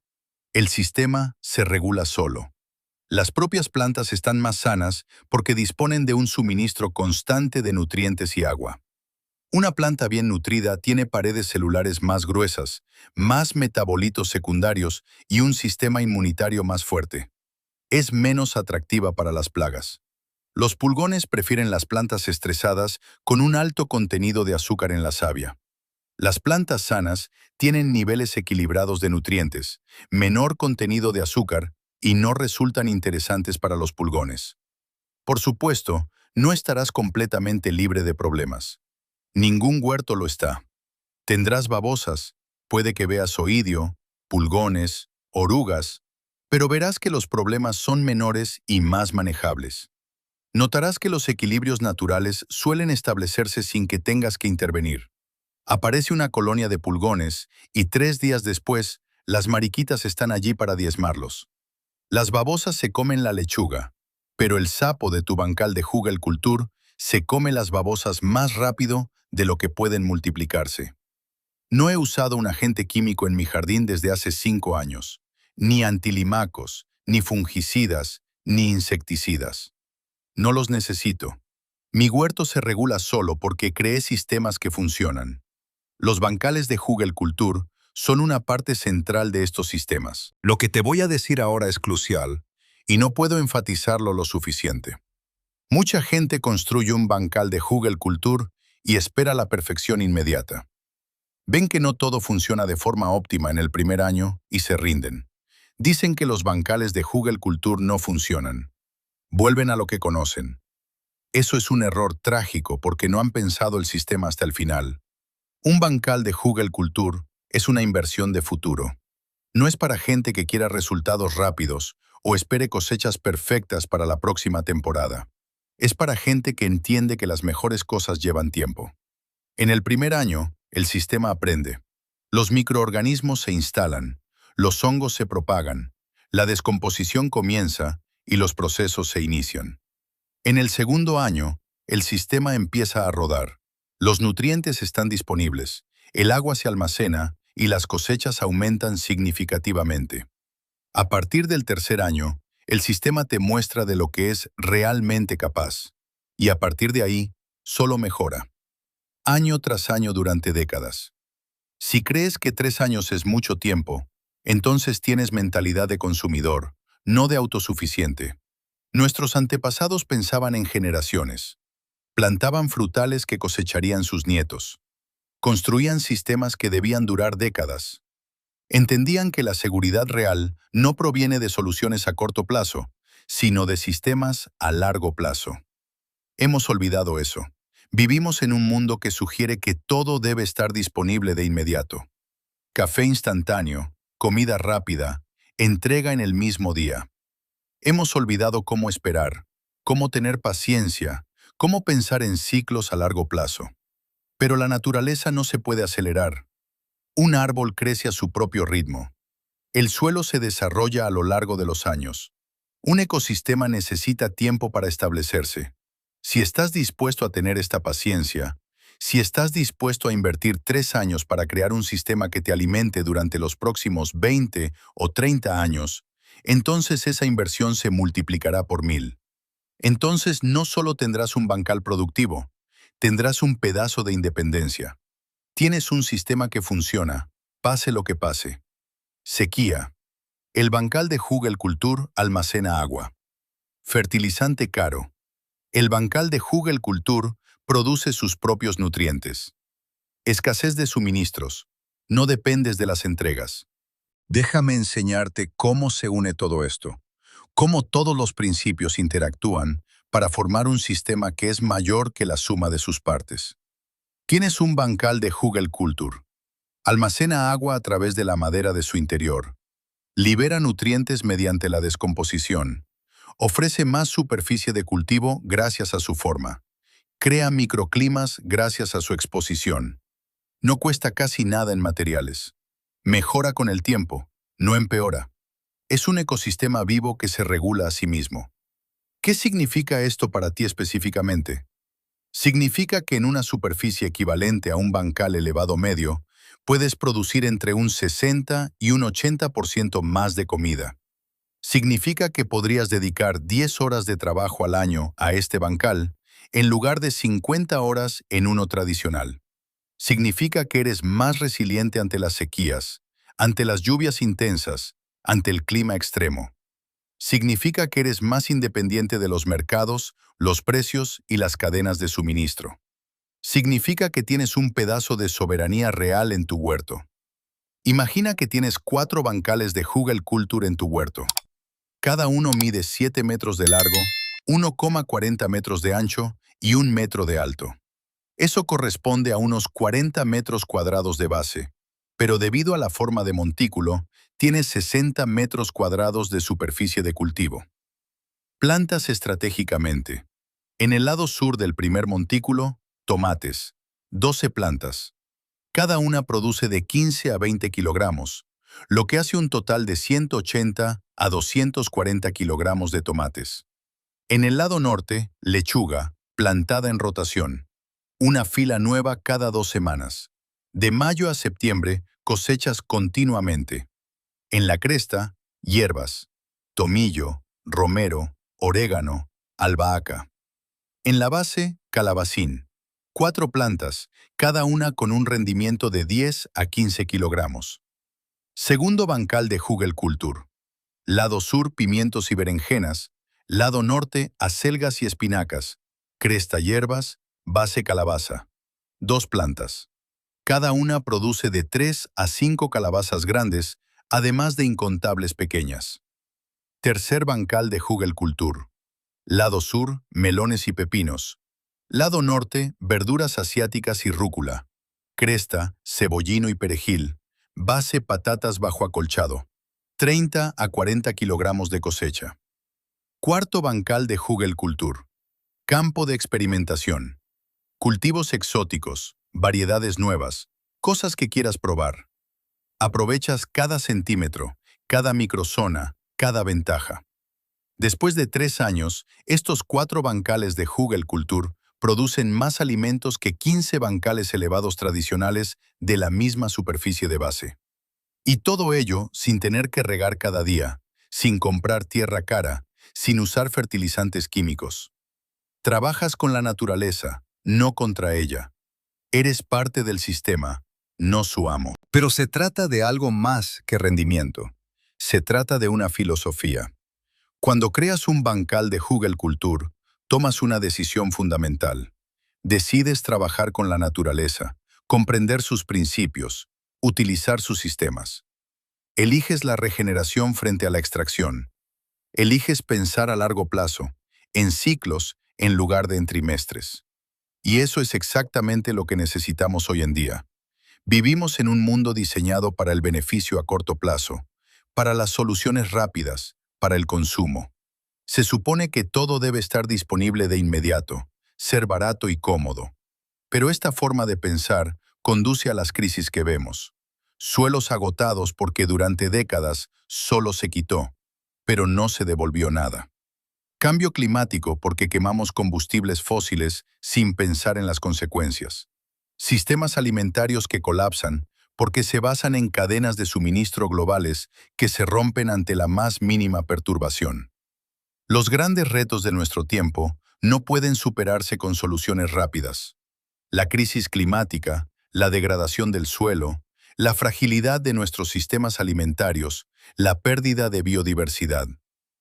El sistema se regula solo. Las propias plantas están más sanas porque disponen de un suministro constante de nutrientes y agua. Una planta bien nutrida tiene paredes celulares más gruesas, más metabolitos secundarios y un sistema inmunitario más fuerte. Es menos atractiva para las plagas. Los pulgones prefieren las plantas estresadas con un alto contenido de azúcar en la savia. Las plantas sanas tienen niveles equilibrados de nutrientes, menor contenido de azúcar y no resultan interesantes para los pulgones. Por supuesto, no estarás completamente libre de problemas. Ningún huerto lo está. Tendrás babosas, puede que veas oidio, pulgones, orugas, pero verás que los problemas son menores y más manejables. Notarás que los equilibrios naturales suelen establecerse sin que tengas que intervenir. Aparece una colonia de pulgones y 3 días después, las mariquitas están allí para diezmarlos. Las babosas se comen la lechuga, pero el sapo de tu bancal de Hugelkultur se come las babosas más rápido de lo que pueden multiplicarse. No he usado un agente químico en mi jardín desde hace 5 años, ni antilimacos, ni fungicidas, ni insecticidas. No los necesito. Mi huerto se regula solo porque creé sistemas que funcionan. Los bancales de Hugelkultur son una parte central de estos sistemas. Lo que te voy a decir ahora es crucial, y no puedo enfatizarlo lo suficiente. Mucha gente construye un bancal de Hugelkultur y espera la perfección inmediata. Ven que no todo funciona de forma óptima en el primer año y se rinden. Dicen que los bancales de Hugelkultur no funcionan. Vuelven a lo que conocen. Eso es un error trágico porque no han pensado el sistema hasta el final. Un bancal de Hugelkultur es una inversión de futuro. No es para gente que quiera resultados rápidos o espere cosechas perfectas para la próxima temporada. Es para gente que entiende que las mejores cosas llevan tiempo. En el primer año, el sistema aprende. Los microorganismos se instalan, los hongos se propagan, la descomposición comienza y los procesos se inician. En el segundo año, el sistema empieza a rodar. Los nutrientes están disponibles, el agua se almacena y las cosechas aumentan significativamente. A partir del tercer año, el sistema te muestra de lo que es realmente capaz. Y a partir de ahí, solo mejora, año tras año durante décadas. Si crees que 3 años es mucho tiempo, entonces tienes mentalidad de consumidor, no de autosuficiente. Nuestros antepasados pensaban en generaciones. Plantaban frutales que cosecharían sus nietos. Construían sistemas que debían durar décadas. Entendían que la seguridad real no proviene de soluciones a corto plazo, sino de sistemas a largo plazo. Hemos olvidado eso. Vivimos en un mundo que sugiere que todo debe estar disponible de inmediato. Café instantáneo, comida rápida, entrega en el mismo día. Hemos olvidado cómo esperar, cómo tener paciencia, cómo pensar en ciclos a largo plazo. Pero la naturaleza no se puede acelerar. Un árbol crece a su propio ritmo. El suelo se desarrolla a lo largo de los años. Un ecosistema necesita tiempo para establecerse. Si estás dispuesto a tener esta paciencia, si estás dispuesto a invertir 3 años para crear un sistema que te alimente durante los próximos 20 o 30 años, entonces esa inversión se multiplicará por 1000. Entonces no solo tendrás un bancal productivo, tendrás un pedazo de independencia. Tienes un sistema que funciona, pase lo que pase. Sequía. El bancal de Jugel Culture almacena agua. Fertilizante caro. El bancal de Jugel Culture produce sus propios nutrientes. Escasez de suministros. No dependes de las entregas. Déjame enseñarte cómo se une todo esto, cómo todos los principios interactúan para formar un sistema que es mayor que la suma de sus partes. Tienes un bancal de Jugel Culture. Almacena agua a través de la madera de su interior. Libera nutrientes mediante la descomposición. Ofrece más superficie de cultivo gracias a su forma. Crea microclimas gracias a su exposición. No cuesta casi nada en materiales. Mejora con el tiempo, no empeora. Es un ecosistema vivo que se regula a sí mismo. ¿Qué significa esto para ti específicamente? Significa que en una superficie equivalente a un bancal elevado medio, puedes producir entre un 60 y un 80% más de comida. Significa que podrías dedicar 10 horas de trabajo al año a este bancal, en lugar de 50 horas en uno tradicional. Significa que eres más resiliente ante las sequías, ante las lluvias intensas, ante el clima extremo. Significa que eres más independiente de los mercados, los precios y las cadenas de suministro. Significa que tienes un pedazo de soberanía real en tu huerto. Imagina que tienes 4 bancales de Jugel Culture en tu huerto. Cada uno mide 7 metros de largo, 1,40 metros de ancho y 1 metro de alto. Eso corresponde a unos 40 metros cuadrados de base, pero debido a la forma de montículo, tiene 60 metros cuadrados de superficie de cultivo. Plantas estratégicamente. En el lado sur del primer montículo, tomates, 12 plantas. Cada una produce de 15 a 20 kilogramos, lo que hace un total de 180 a 240 kilogramos de tomates. En el lado norte, lechuga, plantada en rotación. Una fila nueva cada 2 semanas. De mayo a septiembre, cosechas continuamente. En la cresta, hierbas, tomillo, romero, orégano, albahaca. En la base, calabacín. 4 plantas, cada una con un rendimiento de 10 a 15 kilogramos. Segundo bancal de Jugel Culture. Lado sur, pimientos y berenjenas. Lado norte, acelgas y espinacas. Cresta, hierbas, base, calabaza. 2 plantas. Cada una produce de 3 a 5 calabazas grandes, además de incontables pequeñas. Tercer bancal de Jugel Culture. Lado sur, melones y pepinos. Lado norte, verduras asiáticas y rúcula. Cresta, cebollino y perejil. Base, patatas bajo acolchado. 30 a 40 kilogramos de cosecha. Cuarto bancal de Jugel Culture. Campo de experimentación. Cultivos exóticos, variedades nuevas, cosas que quieras probar. Aprovechas cada centímetro, cada microzona, cada ventaja. Después de 3 años, estos 4 bancales de Jugel Culture producen más alimentos que 15 bancales elevados tradicionales de la misma superficie de base. Y todo ello sin tener que regar cada día, sin comprar tierra cara, sin usar fertilizantes químicos. Trabajas con la naturaleza, no contra ella. Eres parte del sistema, no su amo. Pero se trata de algo más que rendimiento. Se trata de una filosofía. Cuando creas un bancal de Hugel Culture, tomas una decisión fundamental. Decides trabajar con la naturaleza, comprender sus principios, utilizar sus sistemas. Eliges la regeneración frente a la extracción. Eliges pensar a largo plazo, en ciclos en lugar de en trimestres. Y eso es exactamente lo que necesitamos hoy en día. Vivimos en un mundo diseñado para el beneficio a corto plazo, para las soluciones rápidas, para el consumo. Se supone que todo debe estar disponible de inmediato, ser barato y cómodo. Pero esta forma de pensar conduce a las crisis que vemos. Suelos agotados porque durante décadas solo se quitó, pero no se devolvió nada. Cambio climático porque quemamos combustibles fósiles sin pensar en las consecuencias. Sistemas alimentarios que colapsan porque se basan en cadenas de suministro globales que se rompen ante la más mínima perturbación. Los grandes retos de nuestro tiempo no pueden superarse con soluciones rápidas. La crisis climática, la degradación del suelo, la fragilidad de nuestros sistemas alimentarios, la pérdida de biodiversidad.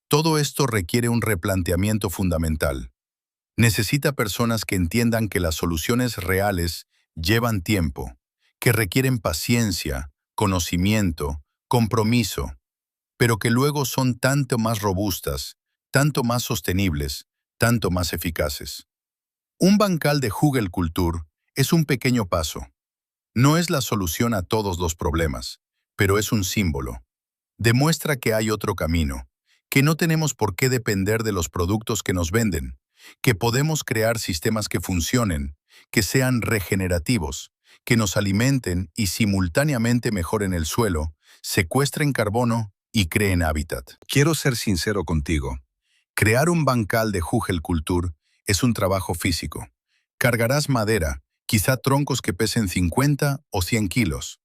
Todo esto requiere un replanteamiento fundamental. Necesita personas que entiendan que las soluciones reales llevan tiempo, que requieren paciencia, conocimiento, compromiso, pero que luego son tanto más robustas, tanto más sostenibles, tanto más eficaces. Un bancal de Hugel Culture es un pequeño paso. No es la solución a todos los problemas, pero es un símbolo. Demuestra que hay otro camino, que no tenemos por qué depender de los productos que nos venden, que podemos crear sistemas que funcionen, que sean regenerativos, que nos alimenten y simultáneamente mejoren el suelo, secuestren carbono y creen hábitat. Quiero ser sincero contigo. Crear un bancal de Hugel Culture es un trabajo físico. Cargarás madera, quizá troncos que pesen 50 o 100 kilos.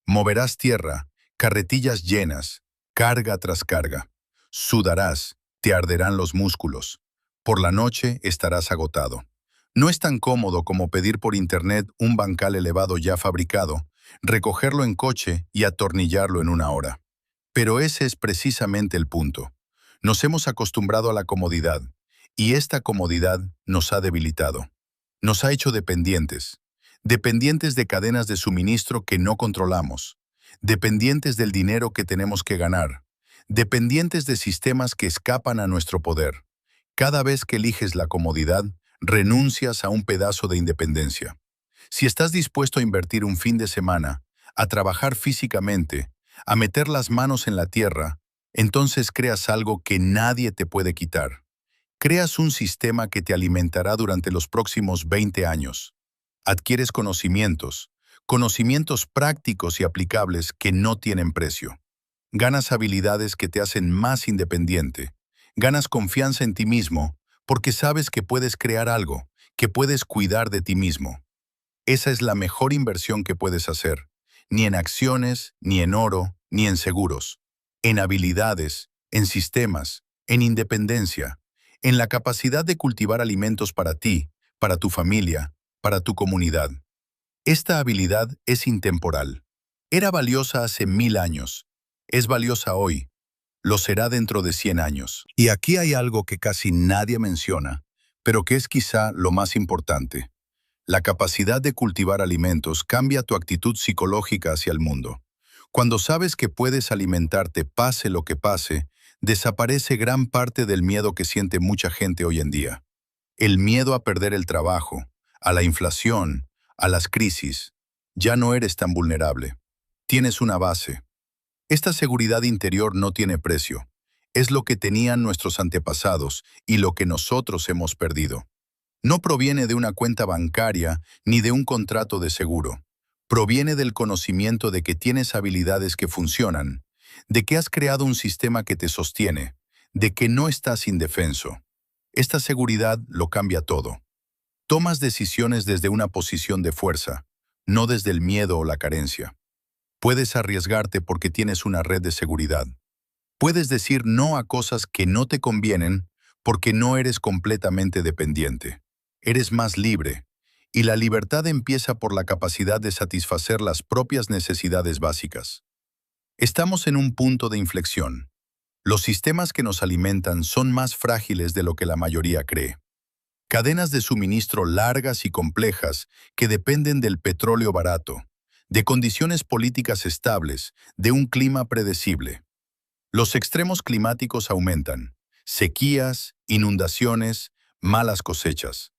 Moverás tierra, carretillas llenas, carga tras carga. Sudarás, te arderán los músculos. Por la noche estarás agotado. No es tan cómodo como pedir por internet un bancal elevado ya fabricado, recogerlo en coche y atornillarlo en una hora. Pero ese es precisamente el punto. Nos hemos acostumbrado a la comodidad, y esta comodidad nos ha debilitado. Nos ha hecho dependientes. Dependientes de cadenas de suministro que no controlamos. Dependientes del dinero que tenemos que ganar. Dependientes de sistemas que escapan a nuestro poder. Cada vez que eliges la comodidad, renuncias a un pedazo de independencia. Si estás dispuesto a invertir un fin de semana, a trabajar físicamente, a meter las manos en la tierra, entonces creas algo que nadie te puede quitar. Creas un sistema que te alimentará durante los próximos 20 años. Adquieres conocimientos prácticos y aplicables que no tienen precio. Ganas habilidades que te hacen más independiente. Ganas confianza en ti mismo porque sabes que puedes crear algo, que puedes cuidar de ti mismo. Esa es la mejor inversión que puedes hacer. Ni en acciones, ni en oro, ni en seguros. En habilidades, en sistemas, en independencia, en la capacidad de cultivar alimentos para ti, para tu familia, para tu comunidad. Esta habilidad es intemporal. Era valiosa hace 1000 años. Es valiosa hoy. Lo será dentro de 100 años. Y aquí hay algo que casi nadie menciona, pero que es quizá lo más importante. La capacidad de cultivar alimentos cambia tu actitud psicológica hacia el mundo. Cuando sabes que puedes alimentarte pase lo que pase, desaparece gran parte del miedo que siente mucha gente hoy en día. El miedo a perder el trabajo, a la inflación, a las crisis. Ya no eres tan vulnerable. Tienes una base. Esta seguridad interior no tiene precio. Es lo que tenían nuestros antepasados y lo que nosotros hemos perdido. No proviene de una cuenta bancaria ni de un contrato de seguro. Proviene del conocimiento de que tienes habilidades que funcionan, de que has creado un sistema que te sostiene, de que no estás indefenso. Esta seguridad lo cambia todo. Tomas decisiones desde una posición de fuerza, no desde el miedo o la carencia. Puedes arriesgarte porque tienes una red de seguridad. Puedes decir no a cosas que no te convienen porque no eres completamente dependiente. Eres más libre, y la libertad empieza por la capacidad de satisfacer las propias necesidades básicas. Estamos en un punto de inflexión. Los sistemas que nos alimentan son más frágiles de lo que la mayoría cree. Cadenas de suministro largas y complejas que dependen del petróleo barato, de condiciones políticas estables, de un clima predecible. Los extremos climáticos aumentan: sequías, inundaciones, malas cosechas.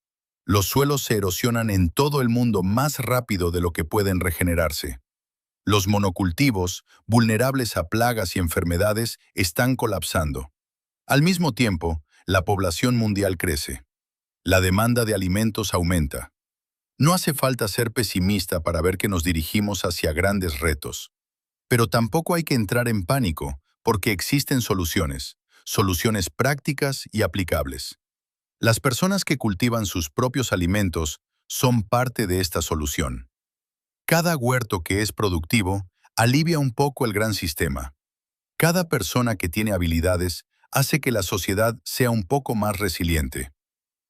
Los suelos se erosionan en todo el mundo más rápido de lo que pueden regenerarse. Los monocultivos, vulnerables a plagas y enfermedades, están colapsando. Al mismo tiempo, la población mundial crece. La demanda de alimentos aumenta. No hace falta ser pesimista para ver que nos dirigimos hacia grandes retos. Pero tampoco hay que entrar en pánico, porque existen soluciones prácticas y aplicables. Las personas que cultivan sus propios alimentos son parte de esta solución. Cada huerto que es productivo alivia un poco el gran sistema. Cada persona que tiene habilidades hace que la sociedad sea un poco más resiliente.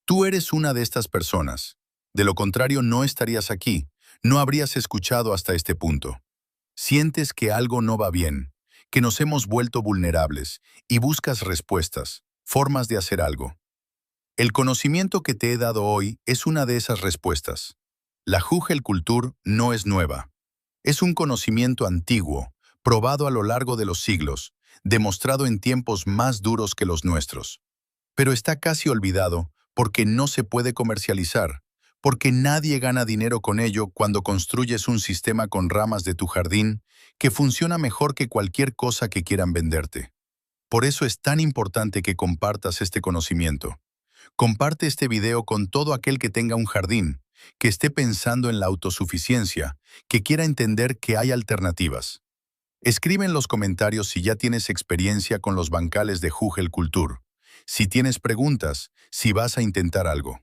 Tú eres una de estas personas. De lo contrario, no estarías aquí, no habrías escuchado hasta este punto. Sientes que algo no va bien, que nos hemos vuelto vulnerables y buscas respuestas, formas de hacer algo. El conocimiento que te he dado hoy es una de esas respuestas. La Hügelkultur no es nueva. Es un conocimiento antiguo, probado a lo largo de los siglos, demostrado en tiempos más duros que los nuestros. Pero está casi olvidado porque no se puede comercializar, porque nadie gana dinero con ello cuando construyes un sistema con ramas de tu jardín que funciona mejor que cualquier cosa que quieran venderte. Por eso es tan importante que compartas este conocimiento. Comparte este video con todo aquel que tenga un jardín, que esté pensando en la autosuficiencia, que quiera entender que hay alternativas. Escribe en los comentarios si ya tienes experiencia con los bancales de Hügelkultur, si tienes preguntas, si vas a intentar algo.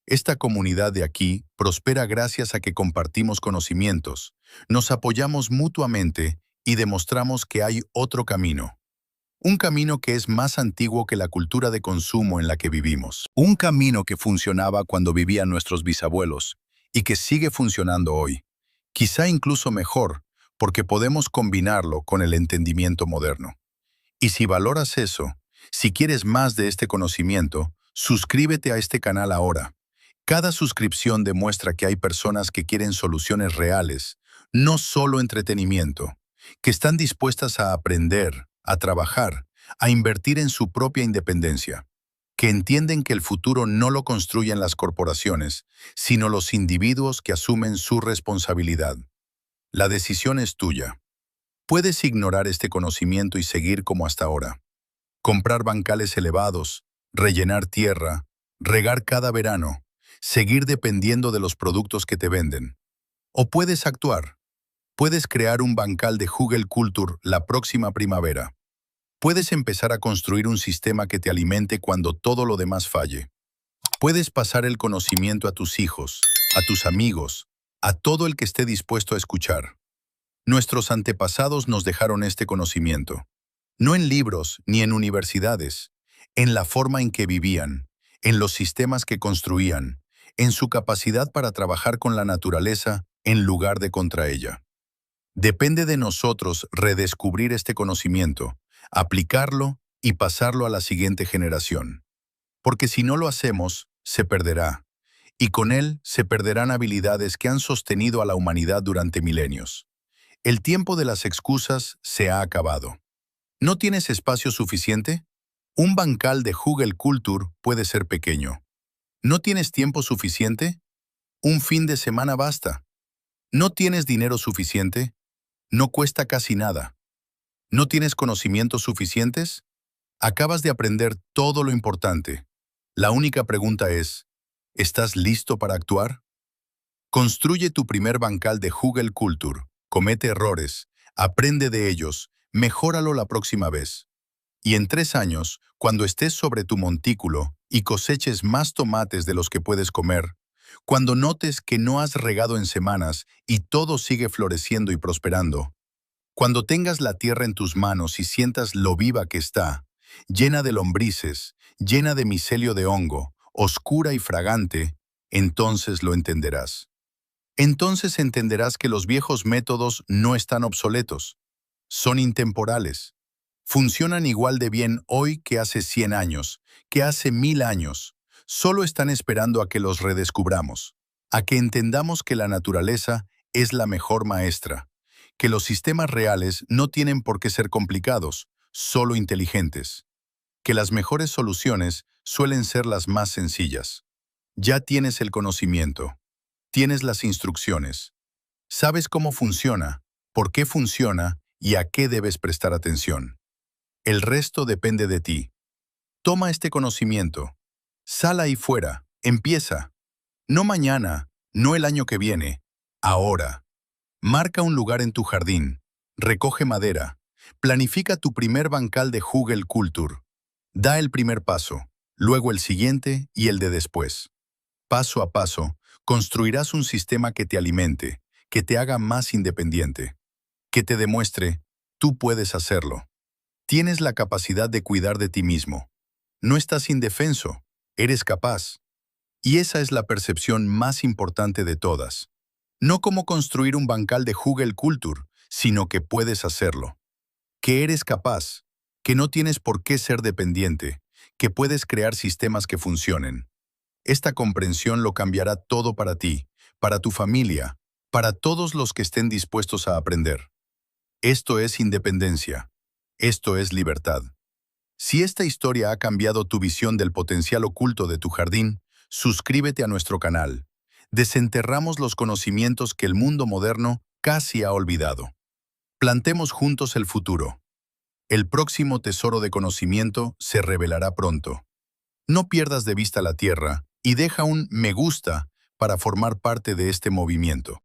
Esta comunidad de aquí prospera gracias a que compartimos conocimientos, nos apoyamos mutuamente y demostramos que hay otro camino. Un camino que es más antiguo que la cultura de consumo en la que vivimos. Un camino que funcionaba cuando vivían nuestros bisabuelos y que sigue funcionando hoy. Quizá incluso mejor, porque podemos combinarlo con el entendimiento moderno. Y si valoras eso, si quieres más de este conocimiento, suscríbete a este canal ahora. Cada suscripción demuestra que hay personas que quieren soluciones reales, no solo entretenimiento, que están dispuestas a aprender, a trabajar, a invertir en su propia independencia, que entienden que el futuro no lo construyen las corporaciones, sino los individuos que asumen su responsabilidad. La decisión es tuya. Puedes ignorar este conocimiento y seguir como hasta ahora. Comprar bancales elevados, rellenar tierra, regar cada verano, seguir dependiendo de los productos que te venden. O puedes actuar. Puedes crear un bancal de Hügelkultur la próxima primavera. Puedes empezar a construir un sistema que te alimente cuando todo lo demás falle. Puedes pasar el conocimiento a tus hijos, a tus amigos, a todo el que esté dispuesto a escuchar. Nuestros antepasados nos dejaron este conocimiento. No en libros ni en universidades, en la forma en que vivían, en los sistemas que construían, en su capacidad para trabajar con la naturaleza en lugar de contra ella. Depende de nosotros redescubrir este conocimiento, aplicarlo y pasarlo a la siguiente generación. Porque si no lo hacemos, se perderá, y con él se perderán habilidades que han sostenido a la humanidad durante milenios. El tiempo de las excusas se ha acabado. ¿No tienes espacio suficiente? Un bancal de Hügelkultur puede ser pequeño. ¿No tienes tiempo suficiente? Un fin de semana basta. ¿No tienes dinero suficiente? No cuesta casi nada. ¿No tienes conocimientos suficientes? Acabas de aprender todo lo importante. La única pregunta es, ¿estás listo para actuar? Construye tu primer bancal de Hügelkultur, comete errores, aprende de ellos, mejóralo la próxima vez. Y en 3 años, cuando estés sobre tu montículo y coseches más tomates de los que puedes comer, cuando notes que no has regado en semanas y todo sigue floreciendo y prosperando, cuando tengas la tierra en tus manos y sientas lo viva que está, llena de lombrices, llena de micelio de hongo, oscura y fragante, entonces lo entenderás. Entonces entenderás que los viejos métodos no están obsoletos, son intemporales. Funcionan igual de bien hoy que hace 100 años, que hace 1000 años. Solo están esperando a que los redescubramos, a que entendamos que la naturaleza es la mejor maestra, que los sistemas reales no tienen por qué ser complicados, solo inteligentes, que las mejores soluciones suelen ser las más sencillas. Ya tienes el conocimiento, tienes las instrucciones, sabes cómo funciona, por qué funciona y a qué debes prestar atención. El resto depende de ti. Toma este conocimiento. Sal ahí fuera. Empieza. No mañana, no el año que viene. Ahora. Marca un lugar en tu jardín. Recoge madera. Planifica tu primer bancal de Hugel Kultur. Da el primer paso, luego el siguiente y el de después. Paso a paso, construirás un sistema que te alimente, que te haga más independiente, que te demuestre, tú puedes hacerlo. Tienes la capacidad de cuidar de ti mismo. No estás indefenso, eres capaz. Y esa es la percepción más importante de todas. No como construir un bancal de Hugel Kultur, sino que puedes hacerlo. Que eres capaz, que no tienes por qué ser dependiente, que puedes crear sistemas que funcionen. Esta comprensión lo cambiará todo para ti, para tu familia, para todos los que estén dispuestos a aprender. Esto es independencia. Esto es libertad. Si esta historia ha cambiado tu visión del potencial oculto de tu jardín, suscríbete a nuestro canal. Desenterramos los conocimientos que el mundo moderno casi ha olvidado. Plantemos juntos el futuro. El próximo tesoro de conocimiento se revelará pronto. No pierdas de vista la Tierra y deja un me gusta para formar parte de este movimiento.